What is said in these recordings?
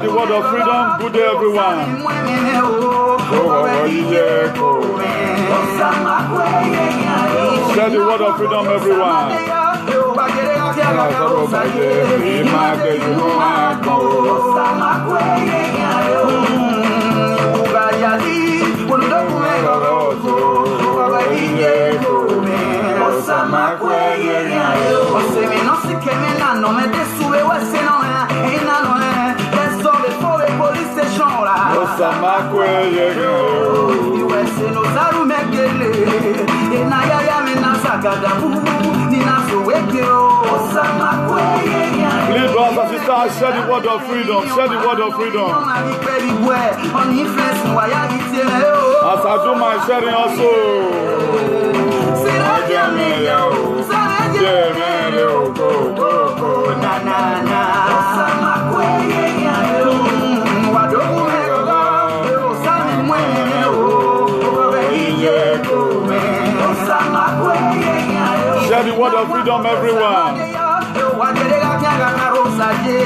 The word of freedom, good day everyone. Share the word of freedom everyone. Please, brothers and sisters, share the word of freedom. Share the word of freedom. As I do my sharing also. Share the word of freedom, everyone.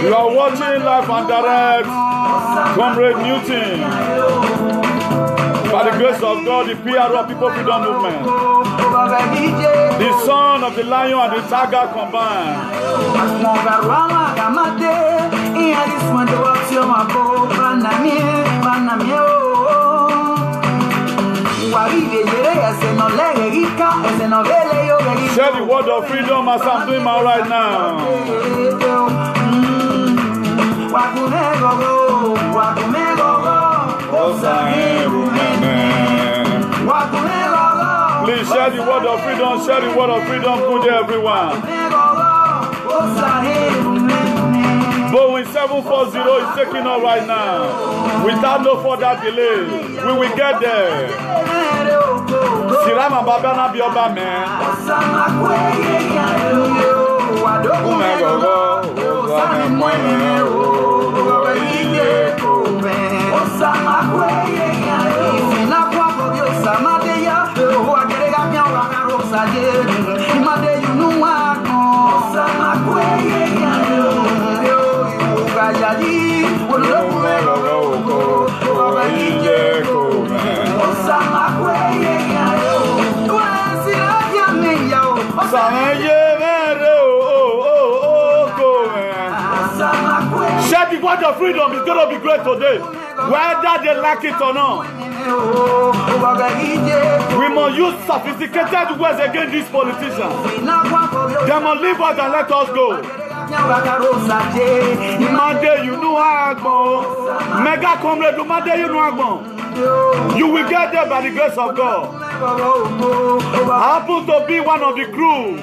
You are watching live and direct, Comrade Newton. By the grace of God, the PRO People Freedom Movement, the son of the lion and the tiger combined. Share the word of freedom as I'm doing my right now. Please share the word of freedom. Share the word of freedom. Good day, everyone. Boeing 740 is taking off right now. Without no further delay, we will get there. Sirama Babana Bioba, man. Share the word of freedom is going to be great today, whether they like it or not. We must use sophisticated words against these politicians. They must leave us and let us go. Monday, you know how Mega Comrade, Monday, you know how you will get there by the grace of God. I happen to be one of the crew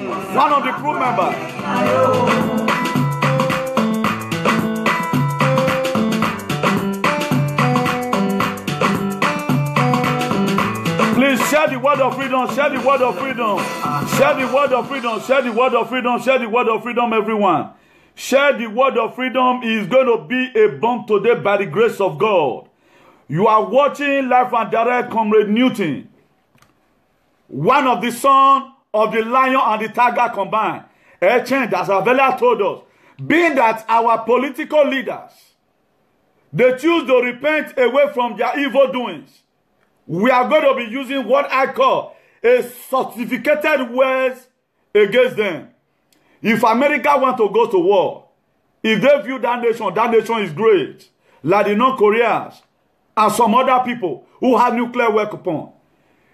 members. Please share the word of freedom, share the word of freedom, share the word of freedom, share the word of freedom, share the word of freedom, everyone. Share the word of freedom is going to be a bomb today by the grace of God. You are watching live and direct Comrade Newton, one of the sons of the lion and the tiger combined. As Avela told us, being that our political leaders, they choose to repent away from their evil doings, we are going to be using what I call a certificated words against them. If America want to go to war, if they view that nation is great, like the North Koreans and some other people who have nuclear weapons,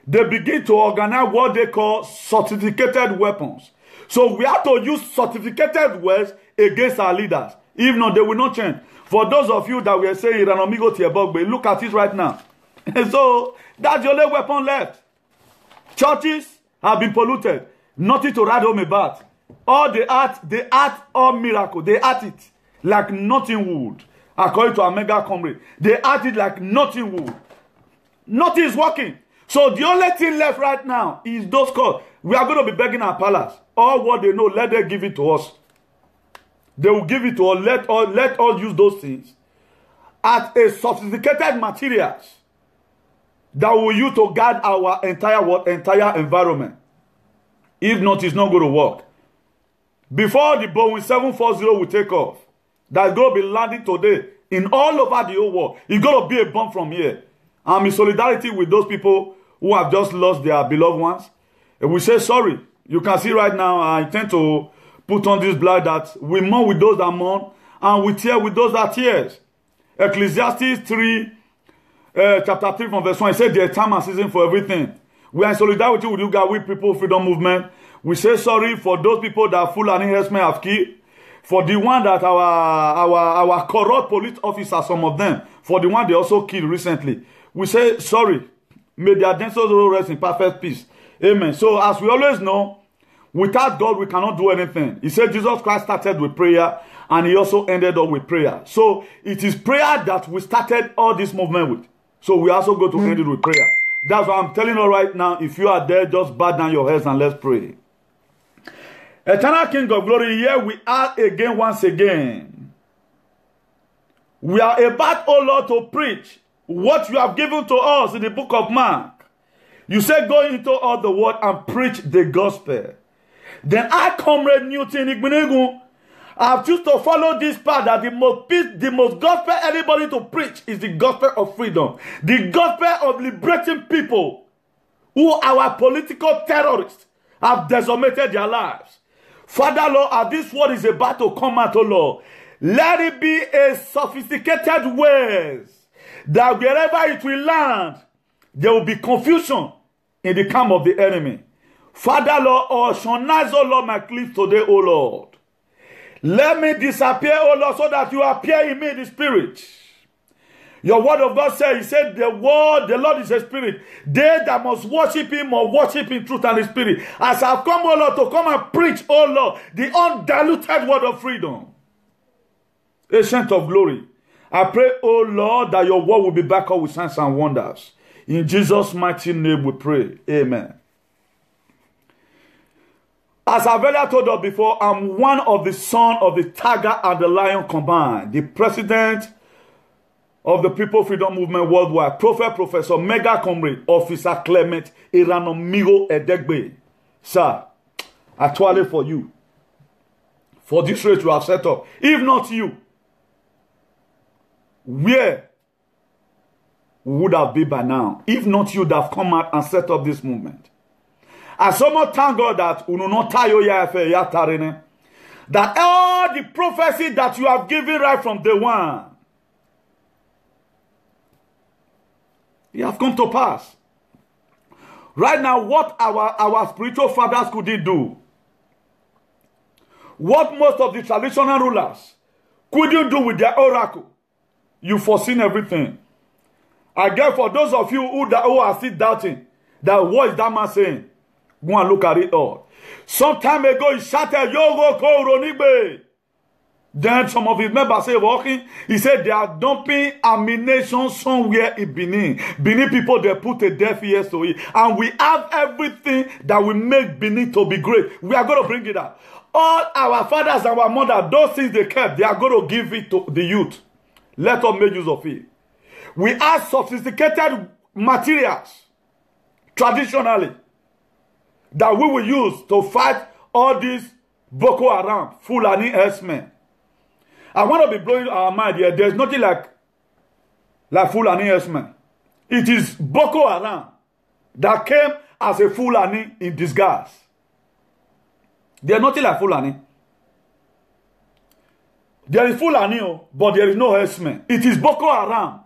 they begin to organize what they call certificated weapons. So we have to use certificated words against our leaders. If not, they will not change. For those of you that were saying, Iranomigo Tiebogbe, look at it right now. And so that's the only weapon left. Churches have been polluted. Nothing to write home about. All the art, all miracle. They art it like nothing would. According to our mega comrade, they art it like nothing would. Nothing is working. So the only thing left right now is those calls. We are going to be begging our palace. All what they know, let them give it to us. They will give it to us. Let us use those things as a sophisticated materials that we use to guard our entire environment. If not, it's not going to work. Before the Boeing 740 will take off, that's going to be landing today in all over the whole world. It's going to be a bomb from here. I'm in solidarity with those people who have just lost their beloved ones. And we say sorry. You can see right now, I intend to put on this blood that we mourn with those that mourn, and we tear with those that tears. Ecclesiastes 3, chapter 3 from verse 1, it said there's time and season for everything. We are in solidarity with you guys, with People Freedom Movement. We say sorry for those people that Fulani herdsmen have killed, for the one that our corrupt police officers, some of them, for the one they also killed recently. We say sorry. May their dead souls rest in perfect peace. Amen. So as we always know, without God we cannot do anything. He said Jesus Christ started with prayer and he also ended up with prayer. So it is prayer that we started all this movement with. So we also go to end it with prayer. That's why I'm telling you right now, if you are there, just bow down your heads and let's pray. Eternal King of Glory, here we are again, once again. We are about, oh Lord, to preach what you have given to us in the book of Mark. You say, go into all the world and preach the gospel. Then I, Comrade Newton Igbenegu, I have chosen to follow this path that the most gospel anybody to preach is the gospel of freedom. The gospel of liberating people who our political terrorists have decimated their lives. Father, Lord, as this word is about to come out, oh Lord, let it be a sophisticated words that wherever it will land, there will be confusion in the camp of the enemy. Father, Lord, oceanize, oh Lord, my cliff today, oh Lord. Let me disappear, oh Lord, so that you appear in me in the spirit. Your word of God said, he said, the Lord is a spirit. They that must worship him or worship in truth and in spirit. As I've come, oh Lord, to come and preach, oh Lord, the undiluted word of freedom. Ancient of glory. I pray, oh Lord, that your word will be backed up with signs and wonders. In Jesus' mighty name we pray. Amen. As I've earlier told us before, I'm one of the sons of the tiger and the lion combined. The president of the People Freedom Movement worldwide, Professor Mega Comrade, Officer Clement Iranomigo Edegbe. Sir, I toil for you. For this race you have set up. If not you, where would have been by now? If not you that have come out and set up this movement. I so much thank God that that all the prophecy that you have given right from day one, it have come to pass. Right now, what our spiritual fathers couldn't do, what most of the traditional rulers couldn't do with their oracle, you foreseen everything. I guess for those of you who are still doubting that what is that man saying, go and look at it all. Some time ago, he shouted, Yogo Koronigbe. Then some of his members say, walking, he said they are dumping ammunition somewhere in Benin. Benin people, they put a deaf ears to it. And we have everything that will make Benin to be great. We are going to bring it out. All our fathers and our mothers, those things they kept, they are going to give it to the youth. Let us make use of it. We have sophisticated materials, traditionally, that we will use to fight all these Boko Haram, Fulani herdsmen. I want to be blowing our mind here. There's nothing like Fulani herdsmen. It is Boko Haram that came as a Fulani in disguise. There's nothing like Fulani. There is Fulani, but there is no herdsmen. It is Boko Haram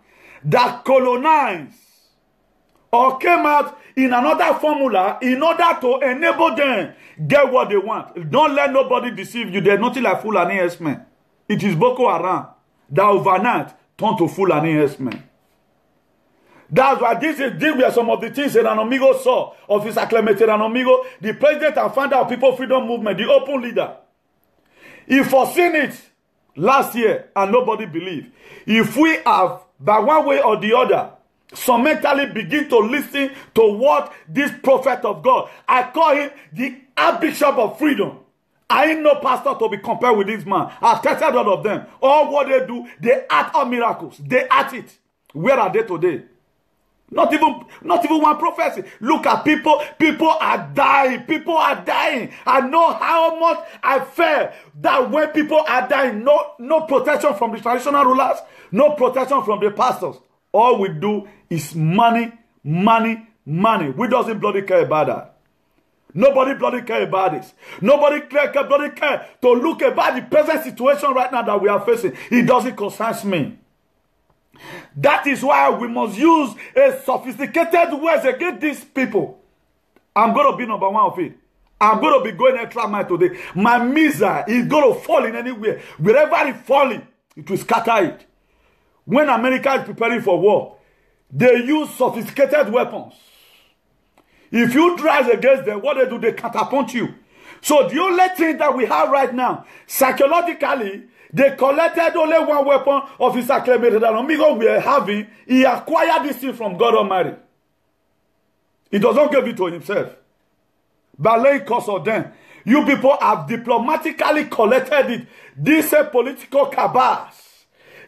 that colonized or came out in another formula in order to enable them get what they want. Don't let nobody deceive you. There's nothing like Fulani herdsmen. It is Boko Haram that overnight turned to Fulani herdsmen. That's why these were some of the things that Iranomigo saw. Officer Clement Iranomigo, the president and founder of People Freedom Movement, the open leader. He foreseen it last year and nobody believed. If we have, by one way or the other, so mentally begin to listen to what this prophet of God, I call him the Archbishop of Freedom. I ain't no pastor to be compared with this man. I've tested all of them. All what they do, they act all miracles. They act it. Where are they today? Not even one prophecy. Look at people. People are dying. People are dying. I know how much I felt that when people are dying, no protection from the traditional rulers, no protection from the pastors. All we do is money, money, money. We doesn't bloody care about that. Nobody bloody care about this. Nobody bloody care to look about the present situation right now that we are facing. It doesn't concern me. That is why we must use a sophisticated words against these people. I'm going to be number one of it. I'm going to be going extra mile today. My missile is going to fall in anywhere. Wherever it's falling, it will scatter it. When America is preparing for war, they use sophisticated weapons. If you drive against them, what they do, they catapult you. So the only thing that we have right now, psychologically, they collected only one weapon of his acclamated that Amigo we are having. He acquired this thing from God Almighty. He doesn't give it to himself. By laying cause of them. You people have diplomatically collected it. These political cabals.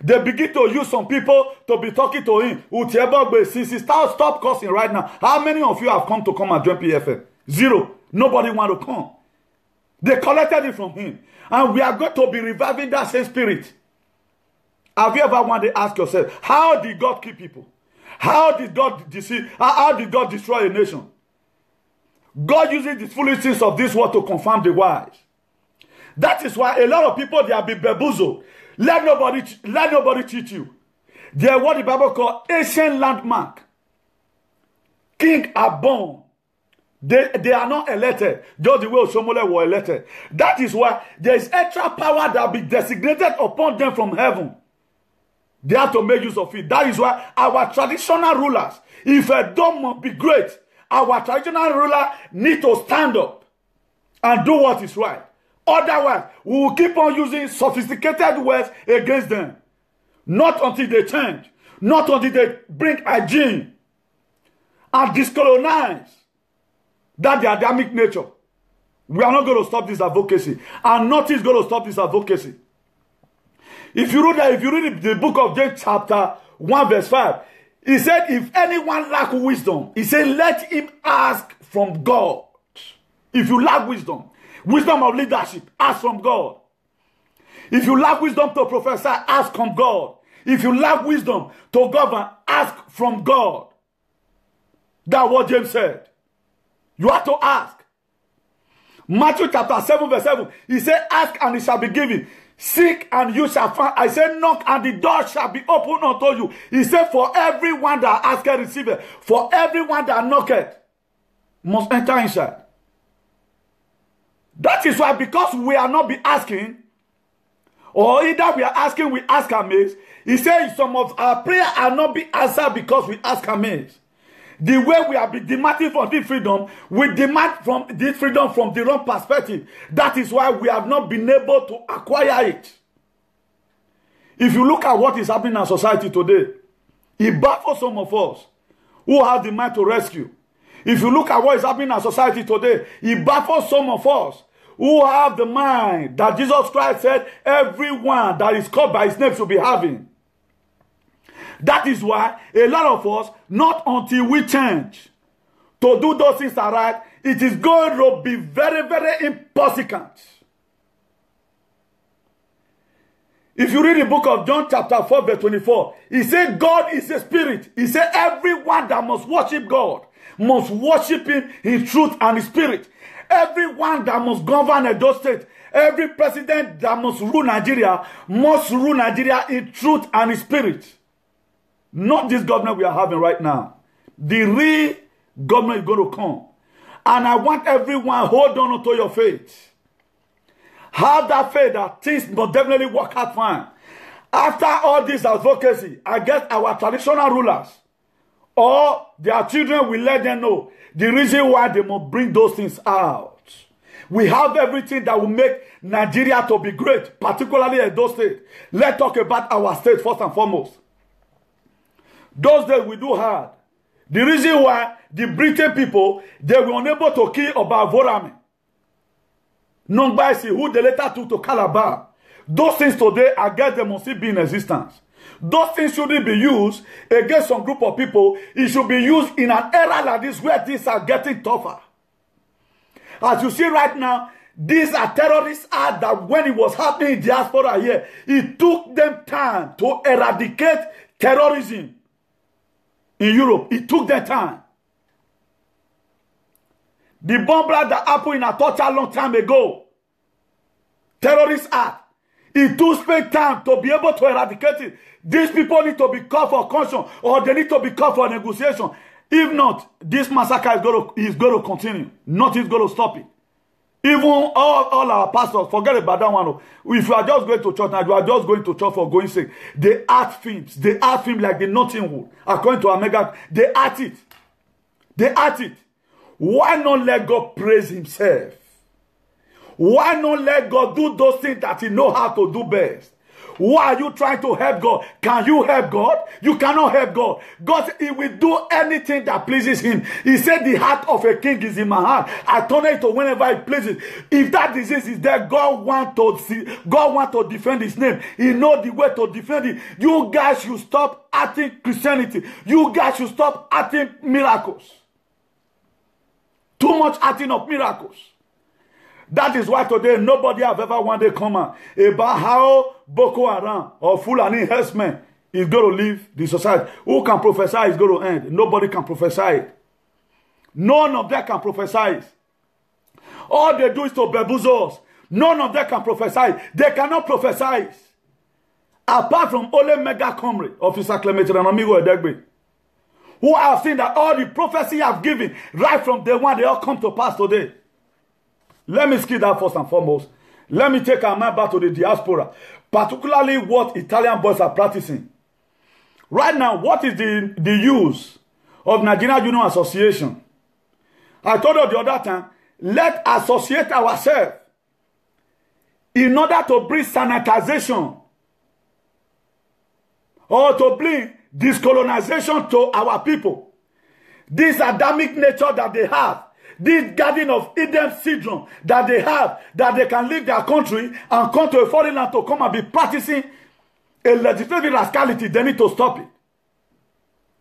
They begin to use some people to be talking to him. Since he stop cursing right now, how many of you have come and join PFM? Zero. Nobody want to come. They collected it from him. And we are going to be reviving that same spirit. Have you ever wanted to ask yourself, how did God keep people? How did God deceive? How did God destroy a nation? God uses the foolish things of this world to confirm the wise. That is why a lot of people, they have been bamboozled. Let nobody cheat you. They are what the Bible calls ancient landmark. Kings are born. They are not elected. Just the way Osomole were elected. That is why there is extra power that will be designated upon them from heaven. They have to make use of it. That is why our traditional rulers, if a dome must be great, our traditional ruler need to stand up and do what is right. Otherwise, we will keep on using sophisticated words against them. Not until they change. Not until they bring hygiene and discolonize that their Adamic nature. We are not going to stop this advocacy. And nothing is going to stop this advocacy. If you read the book of James chapter 1 verse 5, he said, if anyone lack wisdom, he said, let him ask from God. If you lack wisdom, wisdom of leadership, ask from God. If you lack wisdom to prophesy, ask from God. If you lack wisdom to govern, ask from God. That's what James said. You have to ask. Matthew chapter 7 verse 7, he said, ask and it shall be given. Seek and you shall find. I said, knock and the door shall be opened unto you. He said, for everyone that asketh, receiveth. For everyone that knocketh, must enter inside. That is why, because we are not be asking, or either we are asking, we ask amiss. He says some of our prayer are not be answered because we ask amiss. The way we have been demanding for this freedom, we demand from this freedom from the wrong perspective. That is why we have not been able to acquire it. If you look at what is happening in our society today, it baffles some of us who have the mind to rescue. If you look at what is happening in our society today, it baffles some of us who have the mind that Jesus Christ said everyone that is called by his name should be having. That is why a lot of us, not until we change to do those things are right, it is going to be very, very impossible. If you read the book of John chapter 4 verse 24, he said God is a spirit. He said everyone that must worship God must worship him in truth and in spirit. Everyone that must govern Edo State, every president that must rule Nigeria in truth and in spirit. Not this government we are having right now. The real government is going to come. And I want everyone, hold on to your faith. Have that faith that things will definitely work out fine. After all this advocacy against our traditional rulers, or their children will let them know the reason why they must bring those things out. We have everything that will make Nigeria to be great, particularly Edo State. Let's talk about our state first and foremost. Those days we do hard. The reason why the Britain people, they were unable to kill Oba Vorame. Nongbaisi, who they later took to Calabar. Those things today, I guess they must still be in existence. Those things shouldn't be used against some group of people. It should be used in an era like this where things are getting tougher. As you see right now, these are terrorist acts that when it was happening in diaspora here, it took them time to eradicate terrorism in Europe. It took them time. The bomb blast that happened in Atocha a long time ago, terrorist act, it took Spain time to be able to eradicate it. These people need to be called for conscience, or they need to be called for negotiation. If not, this massacre is going to continue. Nothing is going to stop it. Even all our pastors, forget about that one. If you are just going to church now, you are just going to church for going sake. They act films. They act films like the Notting Hill. According to Omega, they act it. They act it. Why not let God praise himself? Why not let God do those things that he knows how to do best? Why are you trying to help God? Can you help God? You cannot help God. God, he will do anything that pleases him. He said the heart of a king is in my heart. I turn it to whenever it pleases. If that disease is there, God wants to defend his name. He knows the way to defend it. You guys should stop acting Christianity. You guys should stop acting miracles. Too much acting of miracles. That is why today nobody have ever wanted to come out about how Boko Haram or Fulani herdsmen is going to leave the society. Who can prophesy is going to end? Nobody can prophesy it. None of them can prophesy it. All they do is to bamboozle us. None of them can prophesy. They cannot prophesy. Apart from Ole Mega Comrade, Officer Clement and Amigo Edegbe, who have seen that all the prophecy I've given right from day one, they all come to pass today. Let me skip that first and foremost. Let me take our mind back to the diaspora, particularly what Italian boys are practicing. Right now, what is the use of Nigerian Union Association? I told you the other time, let's associate ourselves in order to bring sanitization or to bring discolonization to our people. This Adamic nature that they have, this Garden of Eden syndrome that they have, that they can leave their country and come to a foreign land to come and be practicing a legislative rascality, they need to stop it.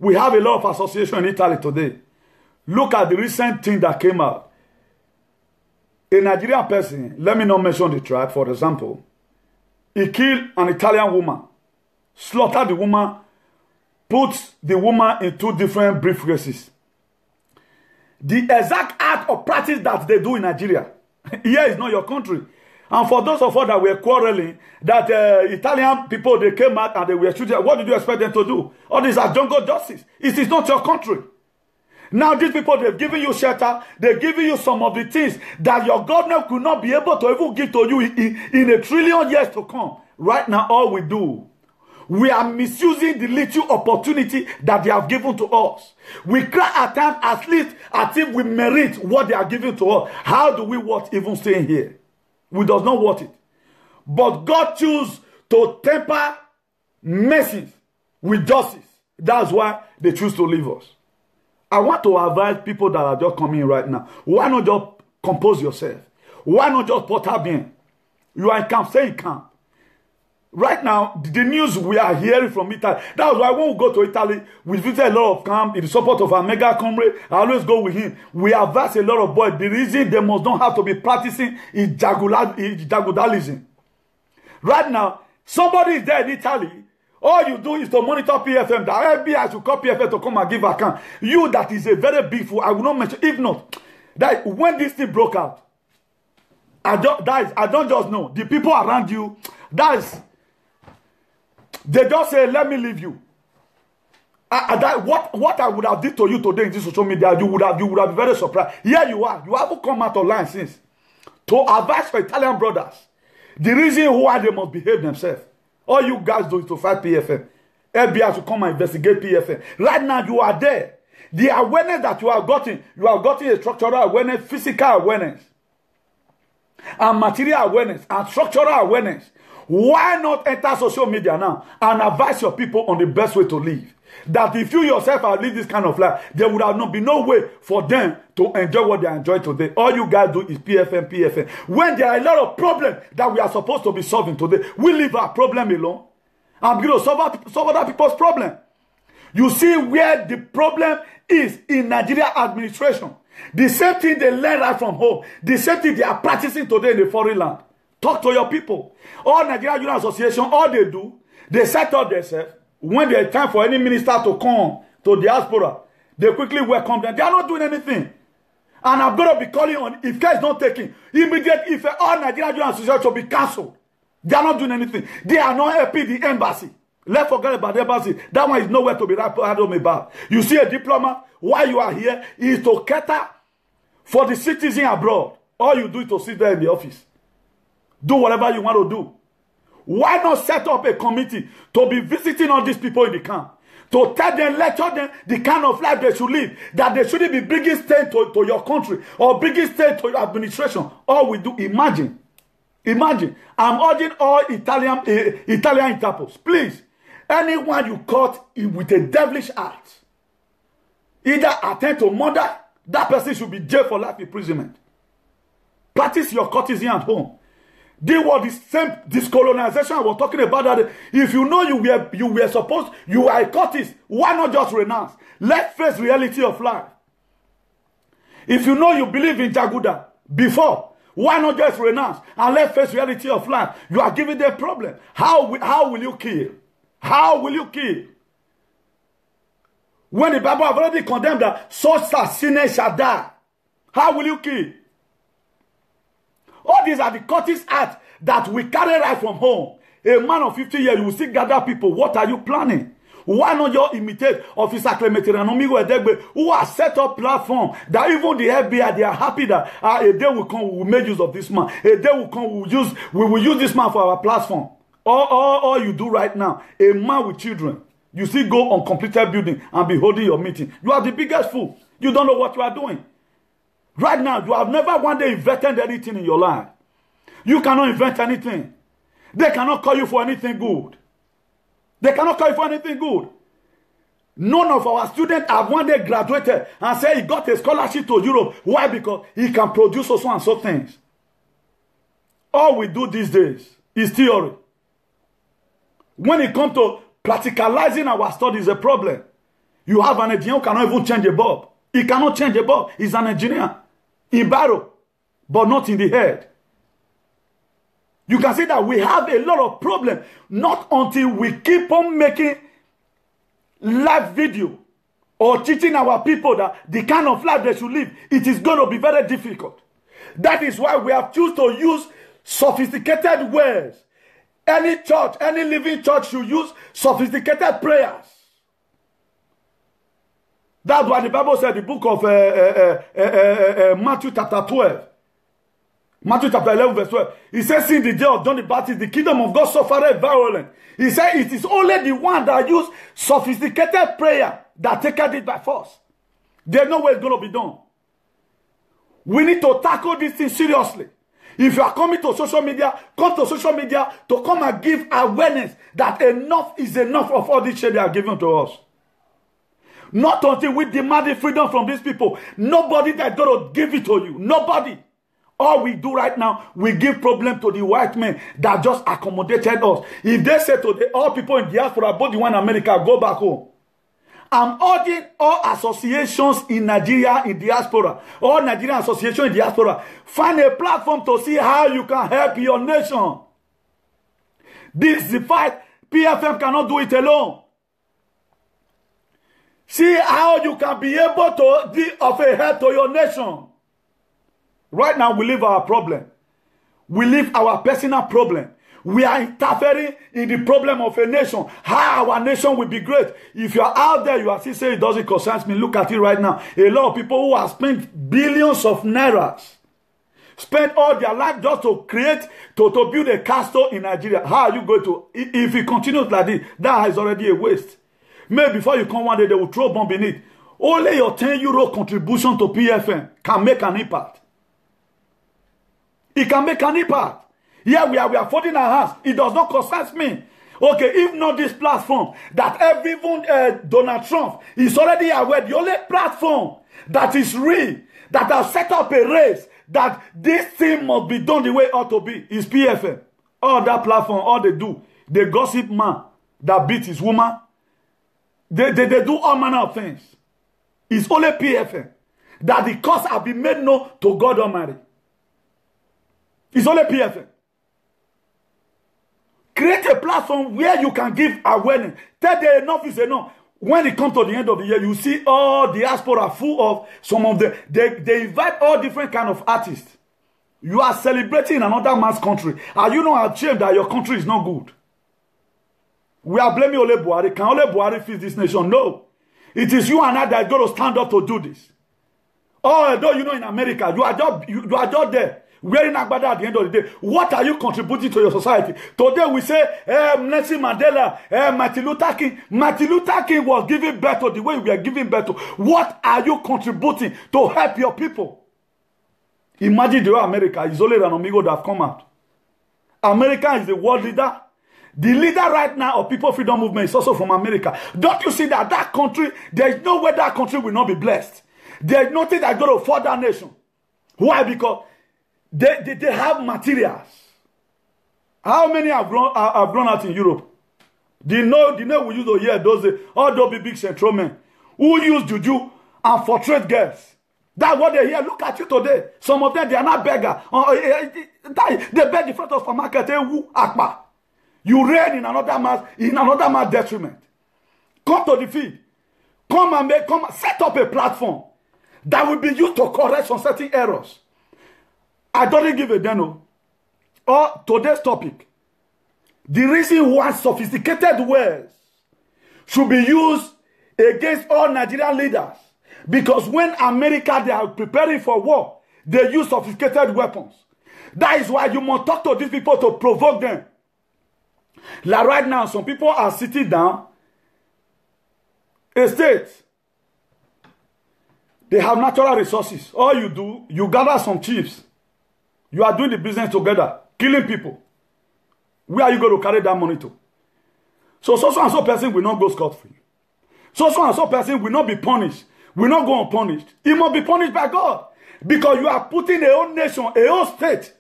We have a lot of association in Italy today. Look at the recent thing that came out. A Nigerian person, let me not mention the tribe, for example, he killed an Italian woman, slaughtered the woman, put the woman in 2 different briefcases. The exact act of practice that they do in Nigeria. Here is not your country. And for those of us that were quarreling, that Italian people, they came out and they were shooting, what did you expect them to do? All these are jungle justice. It is not your country. Now these people, they've given you shelter. They've given you some of the things that your government could not be able to even give to you in a trillion years to come. Right now, all we do, we are misusing the little opportunity that they have given to us. We cry at times at least as if we merit what they are giving to us. How do we want even staying here? We does not want it. But God chooses to temper mercy with justice. That's why they choose to leave us. I want to advise people that are just coming right now. Why not just compose yourself? Why not just put up in? You are in camp, stay in camp. Right now, the news we are hearing from Italy, that's why when we go to Italy, we visit a lot of camp in the support of our Mega Comrade. I always go with him. We advise a lot of boys. The reason they must not have to be practicing is jagudalism. Right now, somebody is there in Italy. All you do is to monitor PFM. The FBI should call PFM to come and give account. You, that is a very big fool. I will not mention. If not, that when this thing broke out, I don't just know. The people around you, they just say, let me leave you. What I would have did to you today in this social media, you would have been very surprised. Here you are. You haven't come out online since. To advise for Italian brothers. The reason why they must behave themselves. All you guys do is to fight PFM. FBI to come and investigate PFM. Right now, you are there. The awareness that you have gotten a structural awareness, physical awareness, and material awareness, and structural awareness. Why not enter social media now and advise your people on the best way to live? That if you yourself are living this kind of life, there would have not been no way for them to enjoy what they enjoy today. All you guys do is PFM. When there are a lot of problems that we are supposed to be solving today, we leave our problem alone. I'm going to solve other people's problem. You see where the problem is in Nigeria administration. The same thing they learn right from home. The same thing they are practicing today in the foreign land. Talk to your people. All Nigeria Union Association, all they do, they set up themselves. When there's time for any minister to come to diaspora, they quickly welcome them. They are not doing anything. And I'm going to be calling on, if care is not taken, immediate effect, all Nigeria Union Association should be cancelled. They are not doing anything. They are not helping the embassy. Let's forget about the embassy. That one is nowhere to be home about. You see a diplomat, why you are here is to cater for the citizen abroad. All you do is to sit there in the office. Do whatever you want to do. Why not set up a committee to be visiting all these people in the camp? To tell them, lecture them the kind of life they should live. That they shouldn't be bringing stain to your country or bringing stain to your administration. All we do, imagine. I'm urging all Italian Interpols, please. Anyone you caught with a devilish act, either attempt to murder, that person should be jailed for life imprisonment. Practice your courtesy at home. They were the same discolonization I was talking about. That if you know you were supposed, you are a courtist, why not just renounce? Let's face reality of life. If you know you believe in Jaguda before, why not just renounce and let's face reality of life? You are giving them problem. How will you kill? How will you kill? When the Bible have already condemned that such as sinners shall die. How will you kill? All these are the courtist acts that we carry right from home. A man of 50 years, you will still gather people. What are you planning? Why not you imitate Officer Clemente Ranomigo Edegbe, who has set up platform that even the FBI, they are happy that a day will come, we will make use of this man. A day will come, we will use this man for our platform. All you do right now, a man with children, you still go on completed building and be holding your meeting. You are the biggest fool. You don't know what you are doing. Right now, you have never one day invented anything in your life. You cannot invent anything. They cannot call you for anything good. They cannot call you for anything good. None of our students have one day graduated and said he got a scholarship to Europe. Why? Because he can produce so and so things. All we do these days is theory. When it comes to practicalizing our studies, a problem. You have an engineer who cannot even change a bulb. He cannot change a bulb. He's an engineer. In barrel, but not in the head. You can see that we have a lot of problems. Not until we keep on making live video or teaching our people that the kind of life they should live, it is going to be very difficult. That is why we have chosen to use sophisticated words. Any church, any living church should use sophisticated prayers. That's why the Bible said, the book of Matthew chapter 12. Matthew chapter 11 verse 12. He says, in the day of John the Baptist, the kingdom of God suffered violence. He said, it is only the one that use sophisticated prayer that taketh it by force. There's no way it's going to be done. We need to tackle this thing seriously. If you are coming to social media, come to social media to come and give awareness that enough is enough of all this shit they are giving to us. Not until we demand the freedom from these people. Nobody that's going to give it to you. Nobody. All we do right now, we give problem to the white men that just accommodated us. If they say to all people in diaspora, both the one in America, go back home. I'm urging all associations in Nigeria in diaspora, all Nigerian associations in diaspora, find a platform to see how you can help your nation. This is the fight. PFM cannot do it alone. See how you can be able to be of a help to your nation. Right now, we live our problem. We live our personal problem. We are interfering in the problem of a nation. How our nation will be great. If you are out there, you are still saying it doesn't concern me. Look at it right now. A lot of people who have spent billions of nairas, spent all their life just to create, to build a castle in Nigeria. How are you going to, if it continues like this, that is already a waste. Maybe before you come one day, they will throw bomb in it. Only your 10 euro contribution to PFM can make an impact. It can make an impact. Yeah, we are folding our hands. It does not concern me. Okay, if not this platform, that even Donald Trump is already aware, the only platform that is real, that has set up a race, that this thing must be done the way it ought to be, is PFM. All that platform, all they do, they gossip man. that beat his woman. They do all manner of things. It's only PFN that the cause have been made known to God Almighty. It's only PFN. Create a platform where you can give awareness. Tell them enough is enough. When it comes to the end of the year, you see all the diaspora full of some of the... They invite all different kind of artists. You are celebrating in another man's country. Are you not ashamed that your country is not good? We are blaming Ole Buhari. Can Ole Buhari fix this nation? No. It is you and I that are going to stand up to do this. Although you know in America, you are just there. Wearing agbada at the end of the day. What are you contributing to your society? Today we say, Nelson Mandela, Martin Luther King. Martin Luther King was giving birth to the way we are giving birth to. What are you contributing to help your people? Imagine the way America is only an amigo that have come out. America is the world leader. The leader right now of People Freedom Movement is also from America. Don't you see that that country, there is no way that country will not be blessed. There is nothing that's going to further nation. Why? Because they have materials. How many have grown out in Europe? The know we use to hear those all those big central men who use juju and portrait girls. That's what they hear. Look at you today. Some of them, they are not beggars. They beg in front of supermarket. You reign in another man's detriment. Come to the field. Come set up a platform that will be used to correct some certain errors. I don't give a deno. Or today's topic. The reason why sophisticated words should be used against all Nigerian leaders. Because when America, they are preparing for war, they use sophisticated weapons. That is why you must talk to these people to provoke them. Like right now, some people are sitting down. A state. They have natural resources. All you do, you gather some chiefs. You are doing the business together, killing people. Where are you going to carry that money to? So and so person will not go scot-free. So and so person will not be punished. Will not go unpunished. He must be punished by God. Because you are putting a whole nation, a whole state,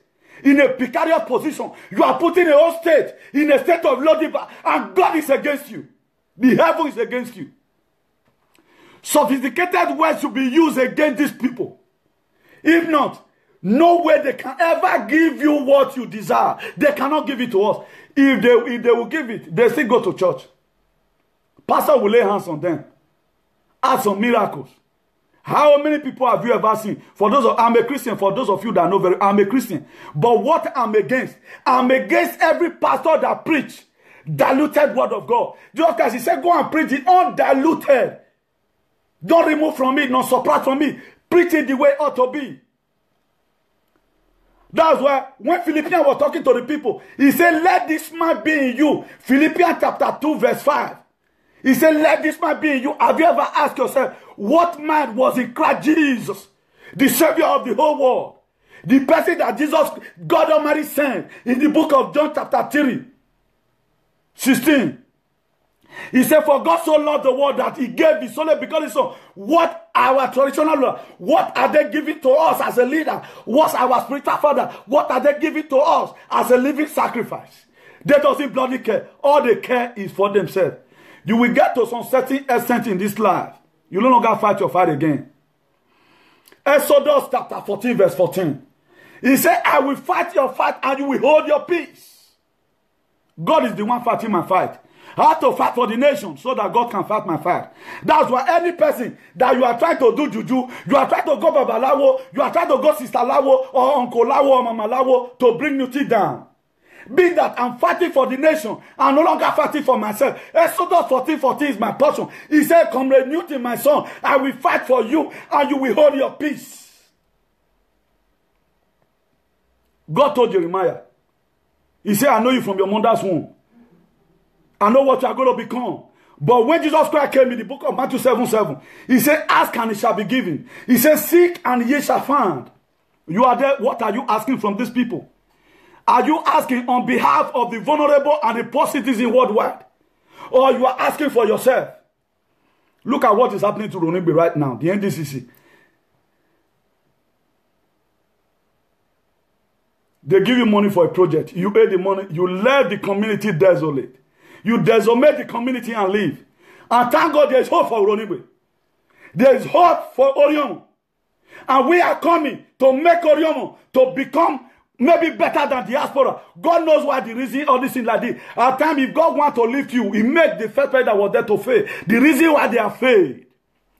in a precarious position. You are putting a whole state in a state of Lodiba, and God is against you. The heaven is against you. Sophisticated words should be used against these people. If not, no way they can ever give you what you desire. They cannot give it to us. If they will give it, they still go to church. Pastor will lay hands on them. Ask some miracles. How many people have you ever seen? For those of I'm a Christian. For those of you that know I'm a Christian. But what I'm against every pastor that preach diluted word of God. Just as he said, go and preach it undiluted. Don't remove from it, not subtract from it. Preach it the way it ought to be. That's why when Philippians was talking to the people, he said, let this man be in you. Philippians chapter 2 verse 5. He said, let this man be in you. Have you ever asked yourself, what man was in Christ Jesus, the Savior of the whole world? The person that Jesus, God Almighty sent in the book of John chapter 3, 16. He said, for God so loved the world that he gave his only begotten son. What our traditional law, what are they giving to us as a leader? What's our spiritual father? What are they giving to us as a living sacrifice? They doesn't bloody care. All they care is for themselves. You will get to some certain extent in this life. You no longer fight your fight again. Exodus chapter 14 verse 14. He said, I will fight your fight and you will hold your peace. God is the one fighting my fight. I have to fight for the nation so that God can fight my fight. That's why any person that you are trying to do juju, you are trying to go Babalawo, you are trying to go Sister Lawo or Uncle Lawo or Mama Lawo to bring unity down. Being that I'm fighting for the nation, I'm no longer fighting for myself. Exodus 14:14 is my portion. He said, Comrade Newton, my son, I will fight for you and you will hold your peace. God told Jeremiah, he said, I know you from your mother's womb. I know what you are going to become. But when Jesus Christ came in the book of Matthew 7:7, he said, ask and it shall be given. He said, seek and ye shall find. You are there. What are you asking from these people? Are you asking on behalf of the vulnerable and the poor citizen worldwide? Or you are asking for yourself? Look at what is happening to Ronigbe right now, the NDCC. They give you money for a project. You pay the money. You left the community desolate. You decimate the community and leave. And thank God there is hope for Uronigwe. There is hope for Oriomo. And we are coming to make Oriomo to become maybe better than diaspora. God knows why the reason all this thing like this. At times, if God wants to lift you, He made the first person that was there to fail. The reason why they are failed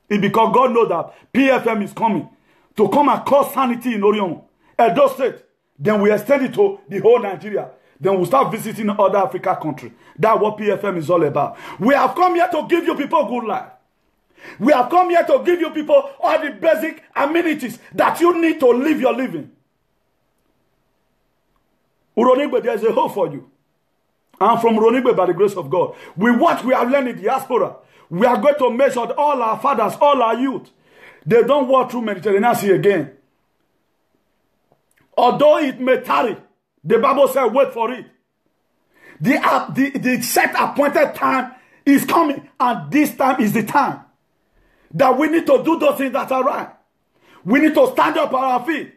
is because God knows that PFM is coming to come and cause sanity in Oriomo, Edo State. Then we extend it to the whole Nigeria. Then we'll start visiting other African countries. That's what PFM is all about. We have come here to give you people good life. We have come here to give you people all the basic amenities that you need to live your living. Uronigwe, there is a hope for you. And from Uronigwe, by the grace of God, with what we have learned in diaspora, we are going to make sure that all our fathers, all our youth, they don't walk through Mediterranean Sea again. Although it may tarry, the Bible says, wait for it. The set appointed time is coming, and this time is the time that we need to do those things that are right. We need to stand up on our feet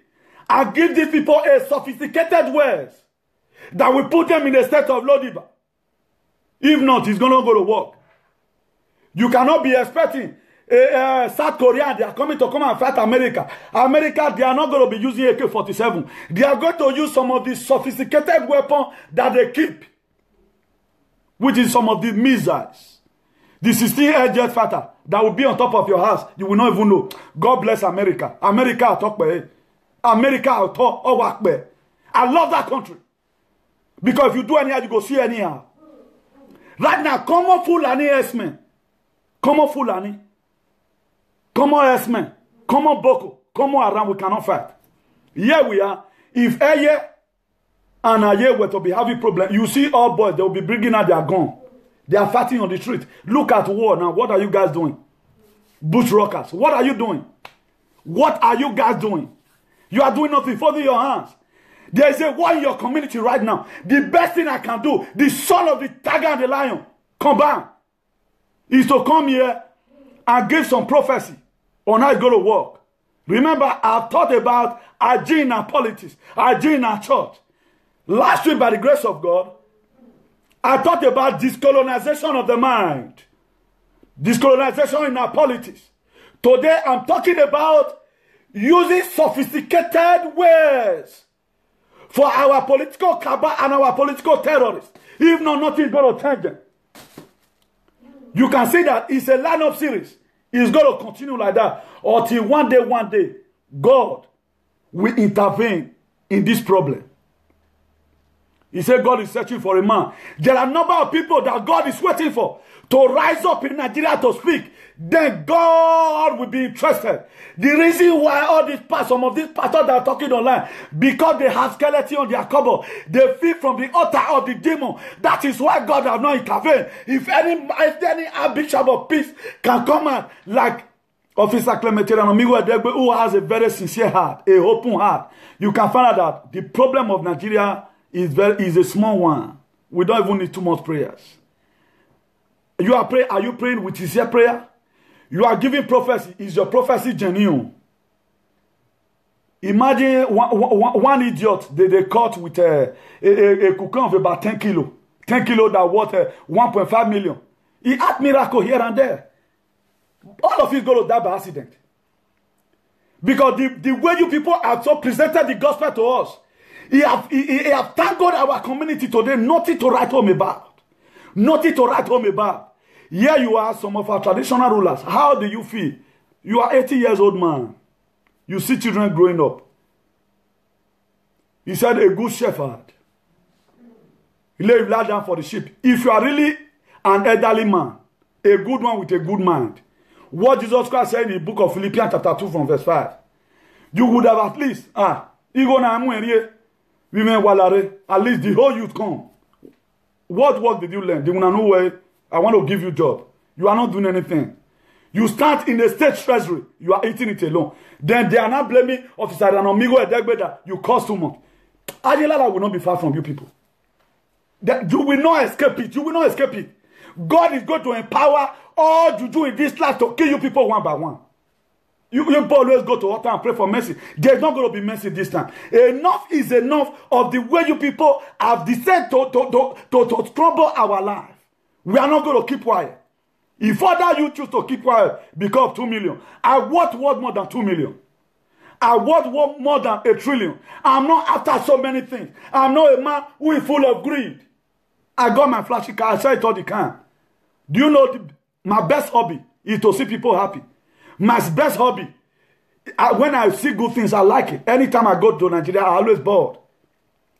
and give these people a sophisticated words that will put them in a state of Lodiba. If not, it's going to go to work. You cannot be expecting South Korea, they are coming to come and fight America. America, they are not going to be using AK-47. They are going to use some of the sophisticated weapons that they keep, which is some of the missiles. The 16-air jet fighter that will be on top of your house, you will not even know. God bless America. America, I'll talk about it. America, I'll talk about it. I love that country. Because if you do anyhow, you go see anyhow. Right now, come on, Fulani S-men. Come on, Fulani. Come on, S-men. Come on, Boko. Come on, Aram. We cannot fight. Here we are. If Eye and Aye were to be having problems, you see all boys, they will be bringing out their gun. They are fighting on the street. Look at war now. What are you guys doing? Bush rockers. What are you doing? What are you guys doing? You are doing nothing. Folding your hands. There is a war in your community right now. The best thing I can do, the son of the tiger and the lion, combine, is to come here and give some prophecy on how it's going to work. Remember, I've taught about IG in our politics, IG in our church. Last week, by the grace of God, I taught about discolonization of the mind. Discolonization in our politics. Today, I'm talking about using sophisticated ways for our political cabal and our political terrorists. If not, nothing is going to change them. You can see that it's a line-up series. It's going to continue like that until one day, God will intervene in this problem. He said God is searching for a man. There are a number of people that God is waiting for to rise up in Nigeria to speak. Then God will be interested. The reason why all these some of these pastors that are talking online, because they have skeleton on their cupboard, they feed from the altar of the demon. That is why God has not intervened. If any bishop of peace can come out like Officer Clementine Amigo Edegbe, who has a very sincere heart, a open heart, you can find out that the problem of Nigeria is a small one. We don't even need too much prayers. Are you praying with sincere prayer? You are giving prophecy. Is your prophecy genuine? Imagine one idiot they caught with a cocoon of about 10 kilo. 10 kilo that worth 1.5 million. He had miracle here and there. All of you going to die by accident. Because the way you people have so presented the gospel to us, he have thanked God our community today, nothing to write home about. Nothing to write home about. Here you are, some of our traditional rulers. How do you feel? You are 80 years old man. You see children growing up. He said, a good shepherd. He lay his life down for the sheep. If you are really an elderly man, a good one with a good mind, what Jesus Christ said in the book of Philippians chapter 2 from verse 5, you would have at least, at least the whole youth come. What work did you learn? They will know where I want to give you a job. You are not doing anything. You start in the state treasury. You are eating it alone. Then they are not blaming Officer Amigo Edegbe that you cost too much. Adilala will not be far from you people. You will not escape it. You will not escape it. God is going to empower all you do in this life to kill you people one by one. You always go to altar and pray for mercy. There's not going to be mercy this time. Enough is enough of the way you people have decided to crumble our life. We are not going to keep quiet. If other you choose to keep quiet because of 2 million, I worth more than 2 million. I worth more than 1 trillion. I'm not after so many things. I'm not a man who is full of greed. I got my flashy car. I sell it all the time. Do you know my best hobby is to see people happy? My best hobby, when I see good things, I like it. Anytime I go to Nigeria, I always bored.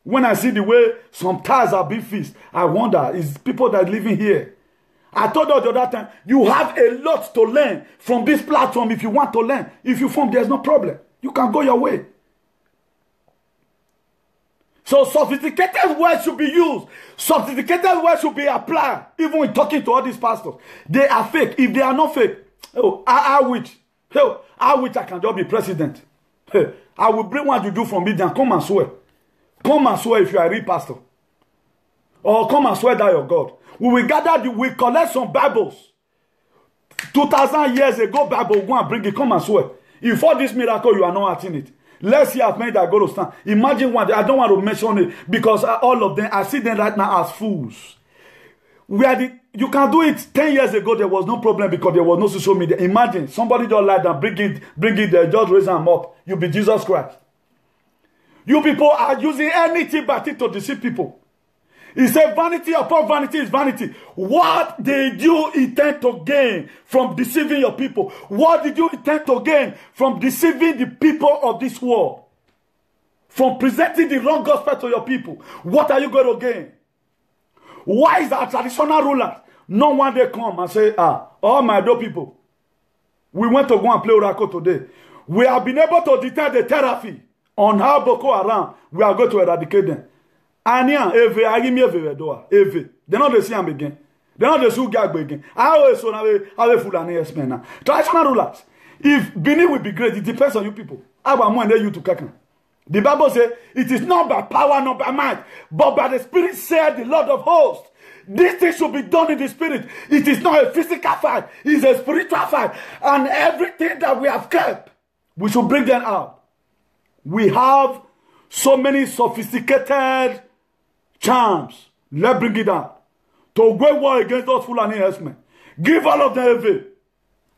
When I see the way some tires are being fixed, I wonder, is people that are living here? I told you the other time, you have a lot to learn from this platform if you want to learn. If you form, there's no problem. You can go your way. So sophisticated words should be used. Sophisticated words should be applied. Even when talking to all these pastors. They are fake. If they are not fake, I wish I can just be president. I will bring what you do from me and come and swear. Come and swear if you are a real pastor. Or come and swear that you're God. We will gather, we collect some Bibles. 2,000 years ago, Bible, go and bring it, come and swear. If for this miracle, you are not acting it. Let's see how many that go to stand. Imagine one, I don't want to mention it because all of them, I see them right now as fools. You can do it 10 years ago, there was no problem because there was no social media. Imagine somebody just like that, bring it there, just raise them up. You'll be Jesus Christ. You people are using anything but it to deceive people. He said vanity upon vanity is vanity. What did you intend to gain from deceiving your people? What did you intend to gain from deceiving the people of this world? From presenting the wrong gospel to your people? What are you going to gain? Why is our traditional rulers no one day come and say, all my adult people, we went to go and play Oracle today. We have been able to detect the therapy on how Boko Haram, we are going to eradicate them. Ania, Eve, I give me Eve. They're not the same again. They're not the same gag again. I always have a full and yes, man. Traditional rulers. If Benin will be great, it depends on you people. I want more than you to Kakan. The Bible says, it is not by power, not by might, but by the Spirit, said the Lord of hosts. This thing should be done in the Spirit. It is not a physical fight, it's a spiritual fight. And everything that we have kept, we should bring them out. We have so many sophisticated charms. Let's bring it out. To go war against those Fulani herdsmen. Give all of them away.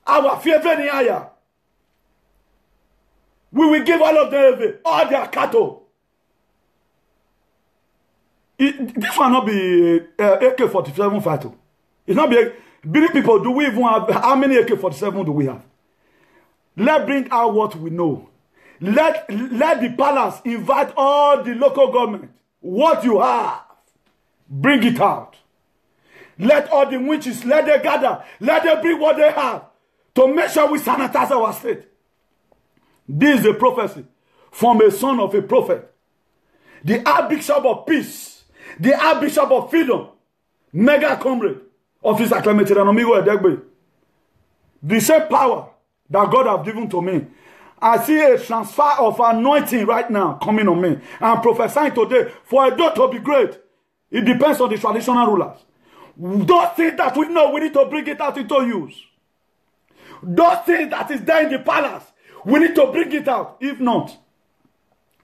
Our fear very higher. We will give all of them away. All their cattle. This will not be AK-47 fighter. It's not be. Many people, do we even have, how many AK-47 do we have? Let's bring out what we know. Let the palace invite all the local government. What you have, bring it out. Let all the witches, let them gather. Let them bring what they have to make sure we sanitize our state. This is a prophecy from a son of a prophet. The Archbishop of Peace, the Archbishop of Freedom, mega comrade of his acclamated Anomigo Edegbe. The same power that God has given to me. I see a transfer of anointing right now coming on me. I'm prophesying today for a day to be great. It depends on the traditional rulers. Those things that we know, we need to bring it out into use. Those things that is there in the palace, we need to bring it out. If not,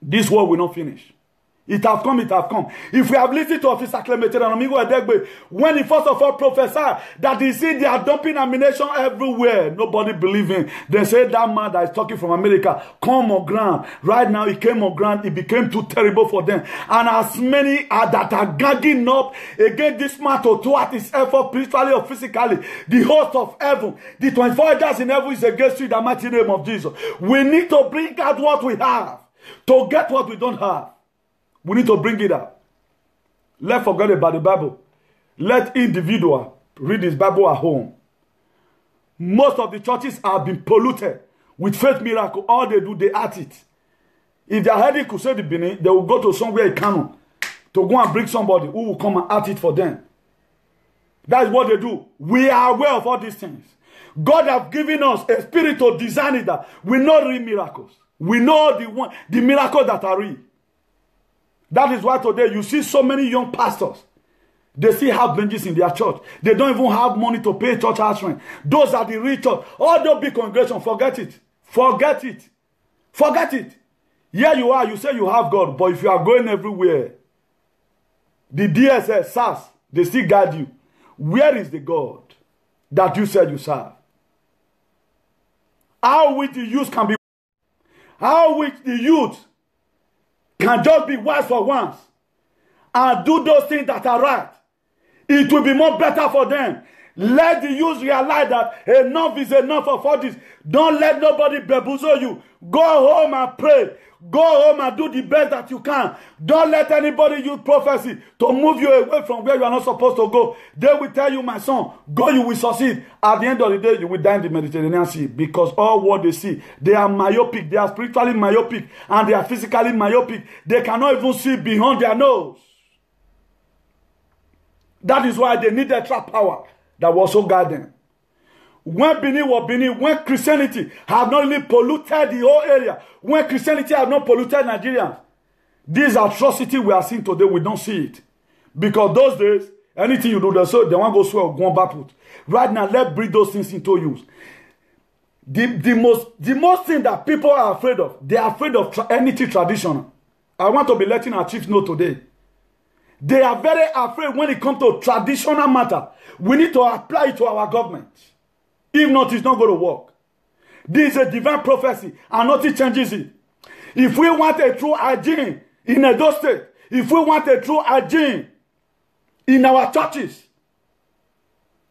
this war will not finish. It has come, it has come. If we have listened to Officer Clemente and Amigo Edegbe, when he first of all prophesied that he see they are dumping ammunition everywhere, nobody believed him. They said that man that is talking from America, come on ground. Right now, he came on ground. It became too terrible for them. And as many that are gagging up against this man to thwart his effort, spiritually or physically, the host of heaven, the 24 elders in heaven is against you in the mighty name of Jesus. We need to bring out what we have to get what we don't have. We need to bring it up. Let's forget about the Bible. Let individual read his Bible at home. Most of the churches have been polluted with faith miracle. All they do, they act it. If they are heading crusade in Benin, they will go to somewhere in Kano to go and bring somebody who will come and act it for them. That is what they do. We are aware of all these things. God has given us a spirit to design it that we know real miracles. We know the miracles that are real. That is why today you see so many young pastors. They still have benches in their church. They don't even have money to pay church house rent. Those are the rich church. All those big congregations, forget it. Forget it. Forget it. Here you are, you say you have God, but if you are going everywhere, the DSS, SAS, they still guide you. Where is the God that you said you serve? How which the youth can be, how which the youth can just be wise for once and do those things that are right. It will be more better for them. Let the youth realize that enough is enough of all this. Don't let nobody bamboozle you. Go home and pray. Go home and do the best that you can. Don't let anybody use prophecy to move you away from where you are not supposed to go. They will tell you, my son, go, you will succeed. At the end of the day, you will die in the Mediterranean Sea, because all what they see, they are myopic. They are spiritually myopic and they are physically myopic. They cannot even see beyond their nose. That is why they need extra power that will also guide them. When Benin was Benin, when Christianity have not really polluted the whole area, when Christianity have not polluted Nigeria, this atrocity we are seeing today, we don't see it. Because those days, anything you do, they want to go swear go back put. Right now, let's bring those things into use. The most thing that people are afraid of, they are afraid of anything traditional. I want to be letting our chiefs know today. They are very afraid when it comes to traditional matter. We need to apply it to our government. If not, it's not going to work. This is a divine prophecy, and nothing changes it. If we want a true hygiene in Edo State, if we want a true hygiene in our churches,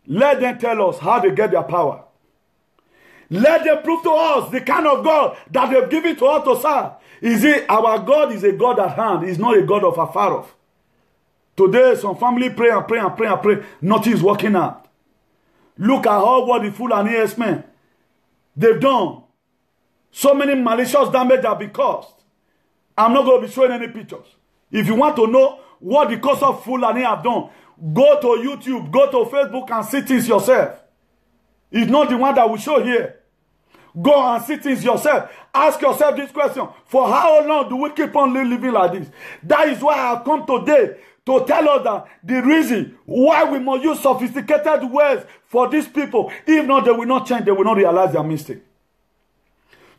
let them tell us how they get their power. Let them prove to us the kind of God that they've given to us to serve. Is it our God is a God at hand? He's not a God of afar off. Today, some family pray and pray and pray and pray. Nothing is working out. Look at how what the Fulani men they've done. So many malicious damage have been caused. I'm not going to be showing any pictures. If you want to know what the cause of Fulani have done, go to YouTube, go to Facebook and see things yourself. It's not the one that we show here. Go and see things yourself. Ask yourself this question. For how long do we keep on living like this? That is why I have come today to tell us that the reason why we must use sophisticated words for these people, if not, they will not change, they will not realize their mistake.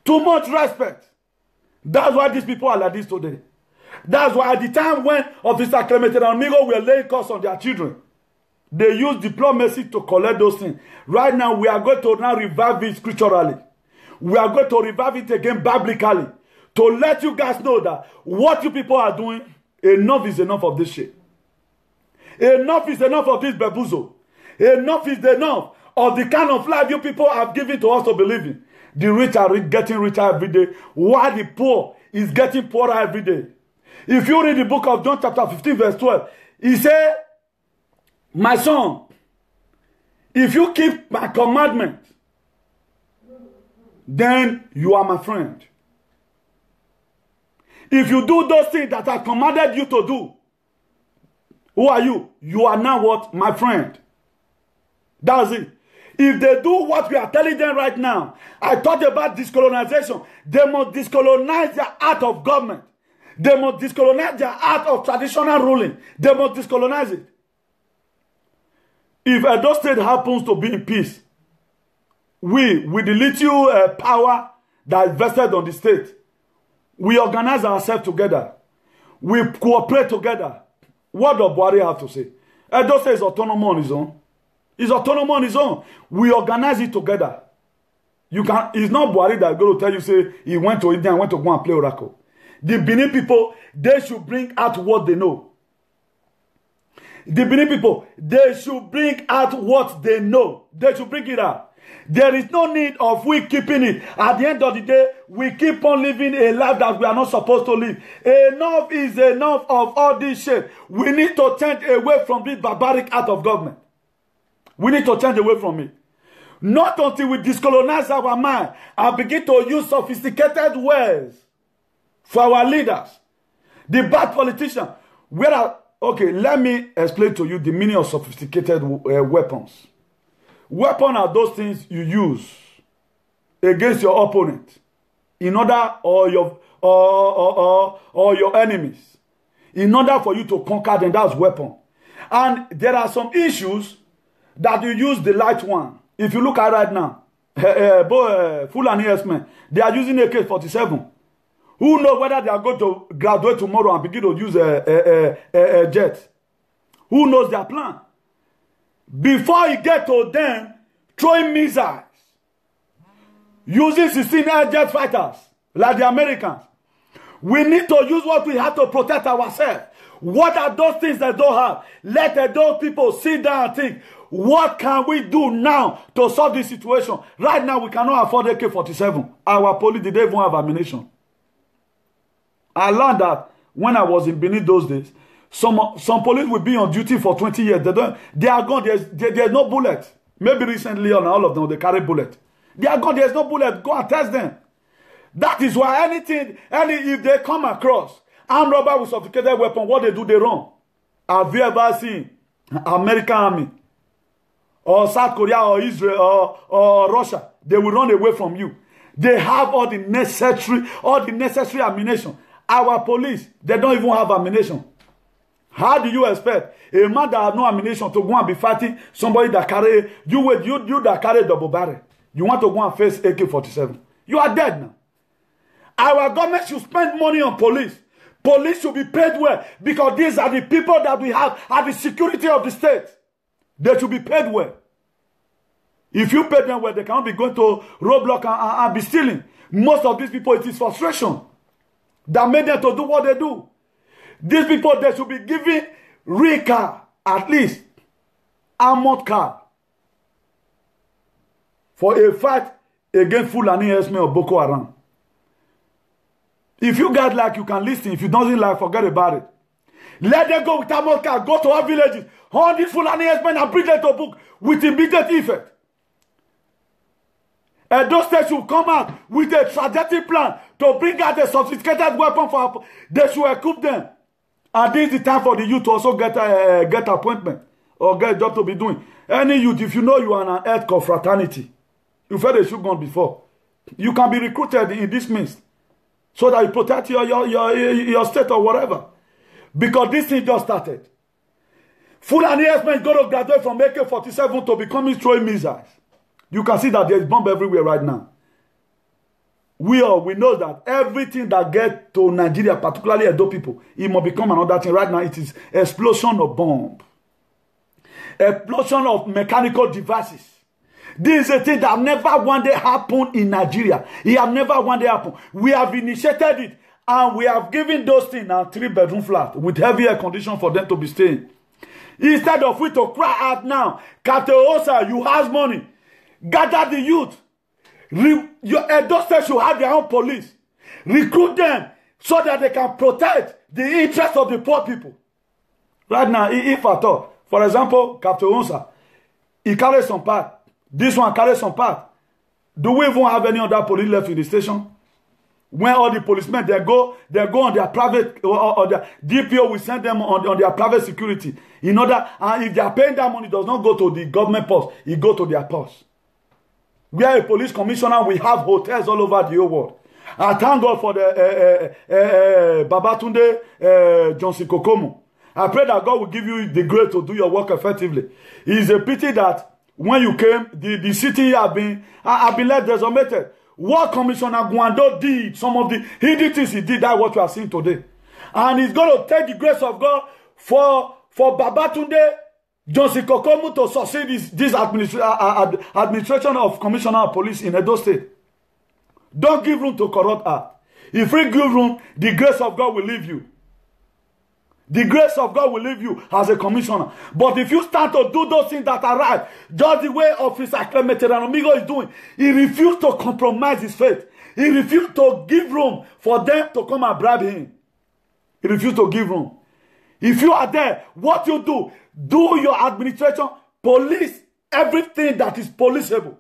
Too much respect. That's why these people are like this today. That's why at the time when Officer Clemente and Amigo were laying curse on their children, they used diplomacy to collect those things. Right now, we are going to now revive it scripturally. We are going to revive it again biblically. To let you guys know that what you people are doing, enough is enough of this shit. Enough is enough of this bamboozle. Enough is enough of the kind of life you people have given to us to believe in. The rich are getting richer every day, while the poor is getting poorer every day. If you read the book of John chapter 15 verse 12, he said, my son, if you keep my commandment, then you are my friend. If you do those things that I commanded you to do, who are you? You are now what? My friend. That's it. If they do what we are telling them right now, I talked about discolonization. They must discolonize their art of government. They must discolonize their art of traditional ruling. They must discolonize it. If Edo State happens to be in peace, we, with the little power that is vested on the state, we organize ourselves together. We cooperate together. What does Buhari have to say? Edo State is autonomous on his own. He's autonomous on his own. We organize it together. You can. It's not Buhari that is going to tell you, say, he went to India and went to go and play Oracle. The Benin people, they should bring out what they know. The Benin people, they should bring out what they know. They should bring it out. There is no need of we keeping it. At the end of the day, we keep on living a life that we are not supposed to live. Enough is enough of all this shit. We need to change away from this barbaric art of government. We need to change away from it. Not until we discolonize our mind and begin to use sophisticated words for our leaders. The bad politician. Okay, let me explain to you the meaning of sophisticated weapons. Weapons are those things you use against your opponent in order, or your enemies, in order for you to conquer them. That's weapon. And there are some issues that you use the light one. If you look at right now, Fulani men, they are using AK-47. Who knows whether they are going to graduate tomorrow and begin to use a jet? Who knows their plan? before he get to them throwing missiles, using 16 air jet fighters like the Americans. We need to use what we have to protect ourselves. What are those things that don't have? Let those people sit down and think, what can we do now to solve this situation? Right now, we cannot afford AK-47. Our police, they don't even have ammunition. I learned that when I was in Benin those days. Some police will be on duty for 20 years. They are gone. There's no bullet. Maybe recently on all of them, they carry bullet. They are gone. There's no bullet. Go and test them. That is why if they come across armed robber with sophisticated weapon, what they do, they run. Have you ever seen American army or South Korea or Israel or Russia? They will run away from you. They have all the necessary ammunition. Our police, they don't even have ammunition. How do you expect a man that has no ammunition to go and be fighting somebody that carry you that carry double barrel? You want to go and face AK-47? You are dead now. Our government should spend money on police. Police should be paid well because these are the people that we have at the security of the state. They should be paid well. If you pay them well, they cannot be going to roadblock and be stealing. Most of these people, it is frustration that made them to do what they do. These people, they should be given real car, at least armored car, for a fight against Fulani Esme or Boko Haram. If you guys like, you can listen. If you don't like, forget about it. Let them go with armored car, go to our villages, hunt these Fulani Esme and bring them to book with immediate effect. And those states should come out with a strategic plan to bring out a sophisticated weapon for they should equip them. And this is the time for the youth to also get appointment or get a job to be doing. Any youth, if you know you are in an earth confraternity, you've heard a shogun before, you can be recruited in this means so that you protect your state or whatever. Because this thing just started. Fulani Esme is going to graduate from AK-47 to becoming throwing missiles. You can see that there is bomb everywhere right now. We know that everything that gets to Nigeria, particularly Edo people, it must become another thing. Right now, it is explosion of bomb. Explosion of mechanical devices. This is a thing that never one day happened in Nigeria. It has never one day happened. We have initiated it, and we have given those things a 3-bedroom flat with heavy air condition for them to be staying. Instead of we to cry out now, Kateosa, you have money. Gather the youth. Your Edo State should have their own police. Recruit them so that they can protect the interests of the poor people. Right now, if at all, for example, Captain Onsa, he carries some part. This one carries some part. Do we even have any other police left in the station? When all the policemen, they go on their private, or their DPO will send them on their private security. In order, and if they are paying that money, it does not go to the government post, it goes to their post. We are a police commissioner. We have hotels all over the whole world. I thank God for the Babatunde Johnson Kokomo. I pray that God will give you the grace to do your work effectively. It is a pity that when you came, the city have been left decimated. What Commissioner Guando did, some of the hidden things he did, that's what we are seeing today. And he's going to take the grace of God for Babatunde Johnson Kokomo to succeed this administration of Commissioner of Police in Edo State. Don't give room to corrupt art. If we give room, the grace of God will leave you. The grace of God will leave you as a commissioner. But if you start to do those things that are right, just the way Officer Clement Amigo is doing, he refused to compromise his faith. He refused to give room for them to come and bribe him. He refused to give room. If you are there, what you do your administration, police everything that is policeable.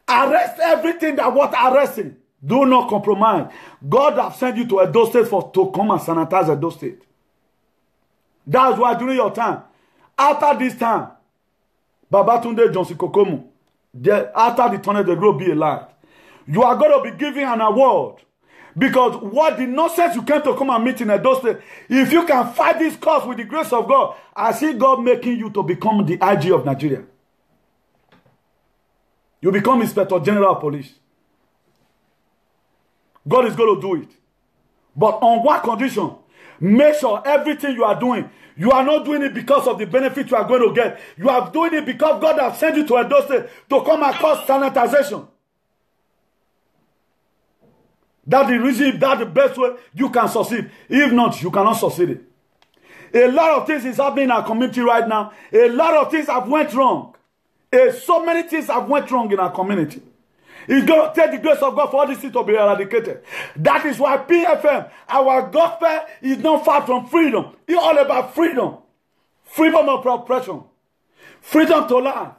Arrest everything that was arresting. Do not compromise. God has sent you to Edo State to come and sanitize Edo State. That's why during your time, after this time, Babatunde Johnson Kokomo, after the tunnel, they will be alive. You are going to be given an award. Because what the nonsense you came to come and meet in Edo State, if you can fight this cause with the grace of God, I see God making you to become the IG of Nigeria. You become Inspector General of Police. God is going to do it. But on what condition? Make sure everything you are doing, you are not doing it because of the benefit you are going to get. You are doing it because God has sent you to Edo State to come across sanitization. That's the reason, that's the best way you can succeed. If not, you cannot succeed. A lot of things is happening in our community right now. A lot of things have went wrong. So many things have went wrong in our community. It's going to take the grace of God for all this things to be eradicated. That is why PFM, our gospel, is not far from freedom. It's all about freedom. Freedom of oppression. Freedom to life.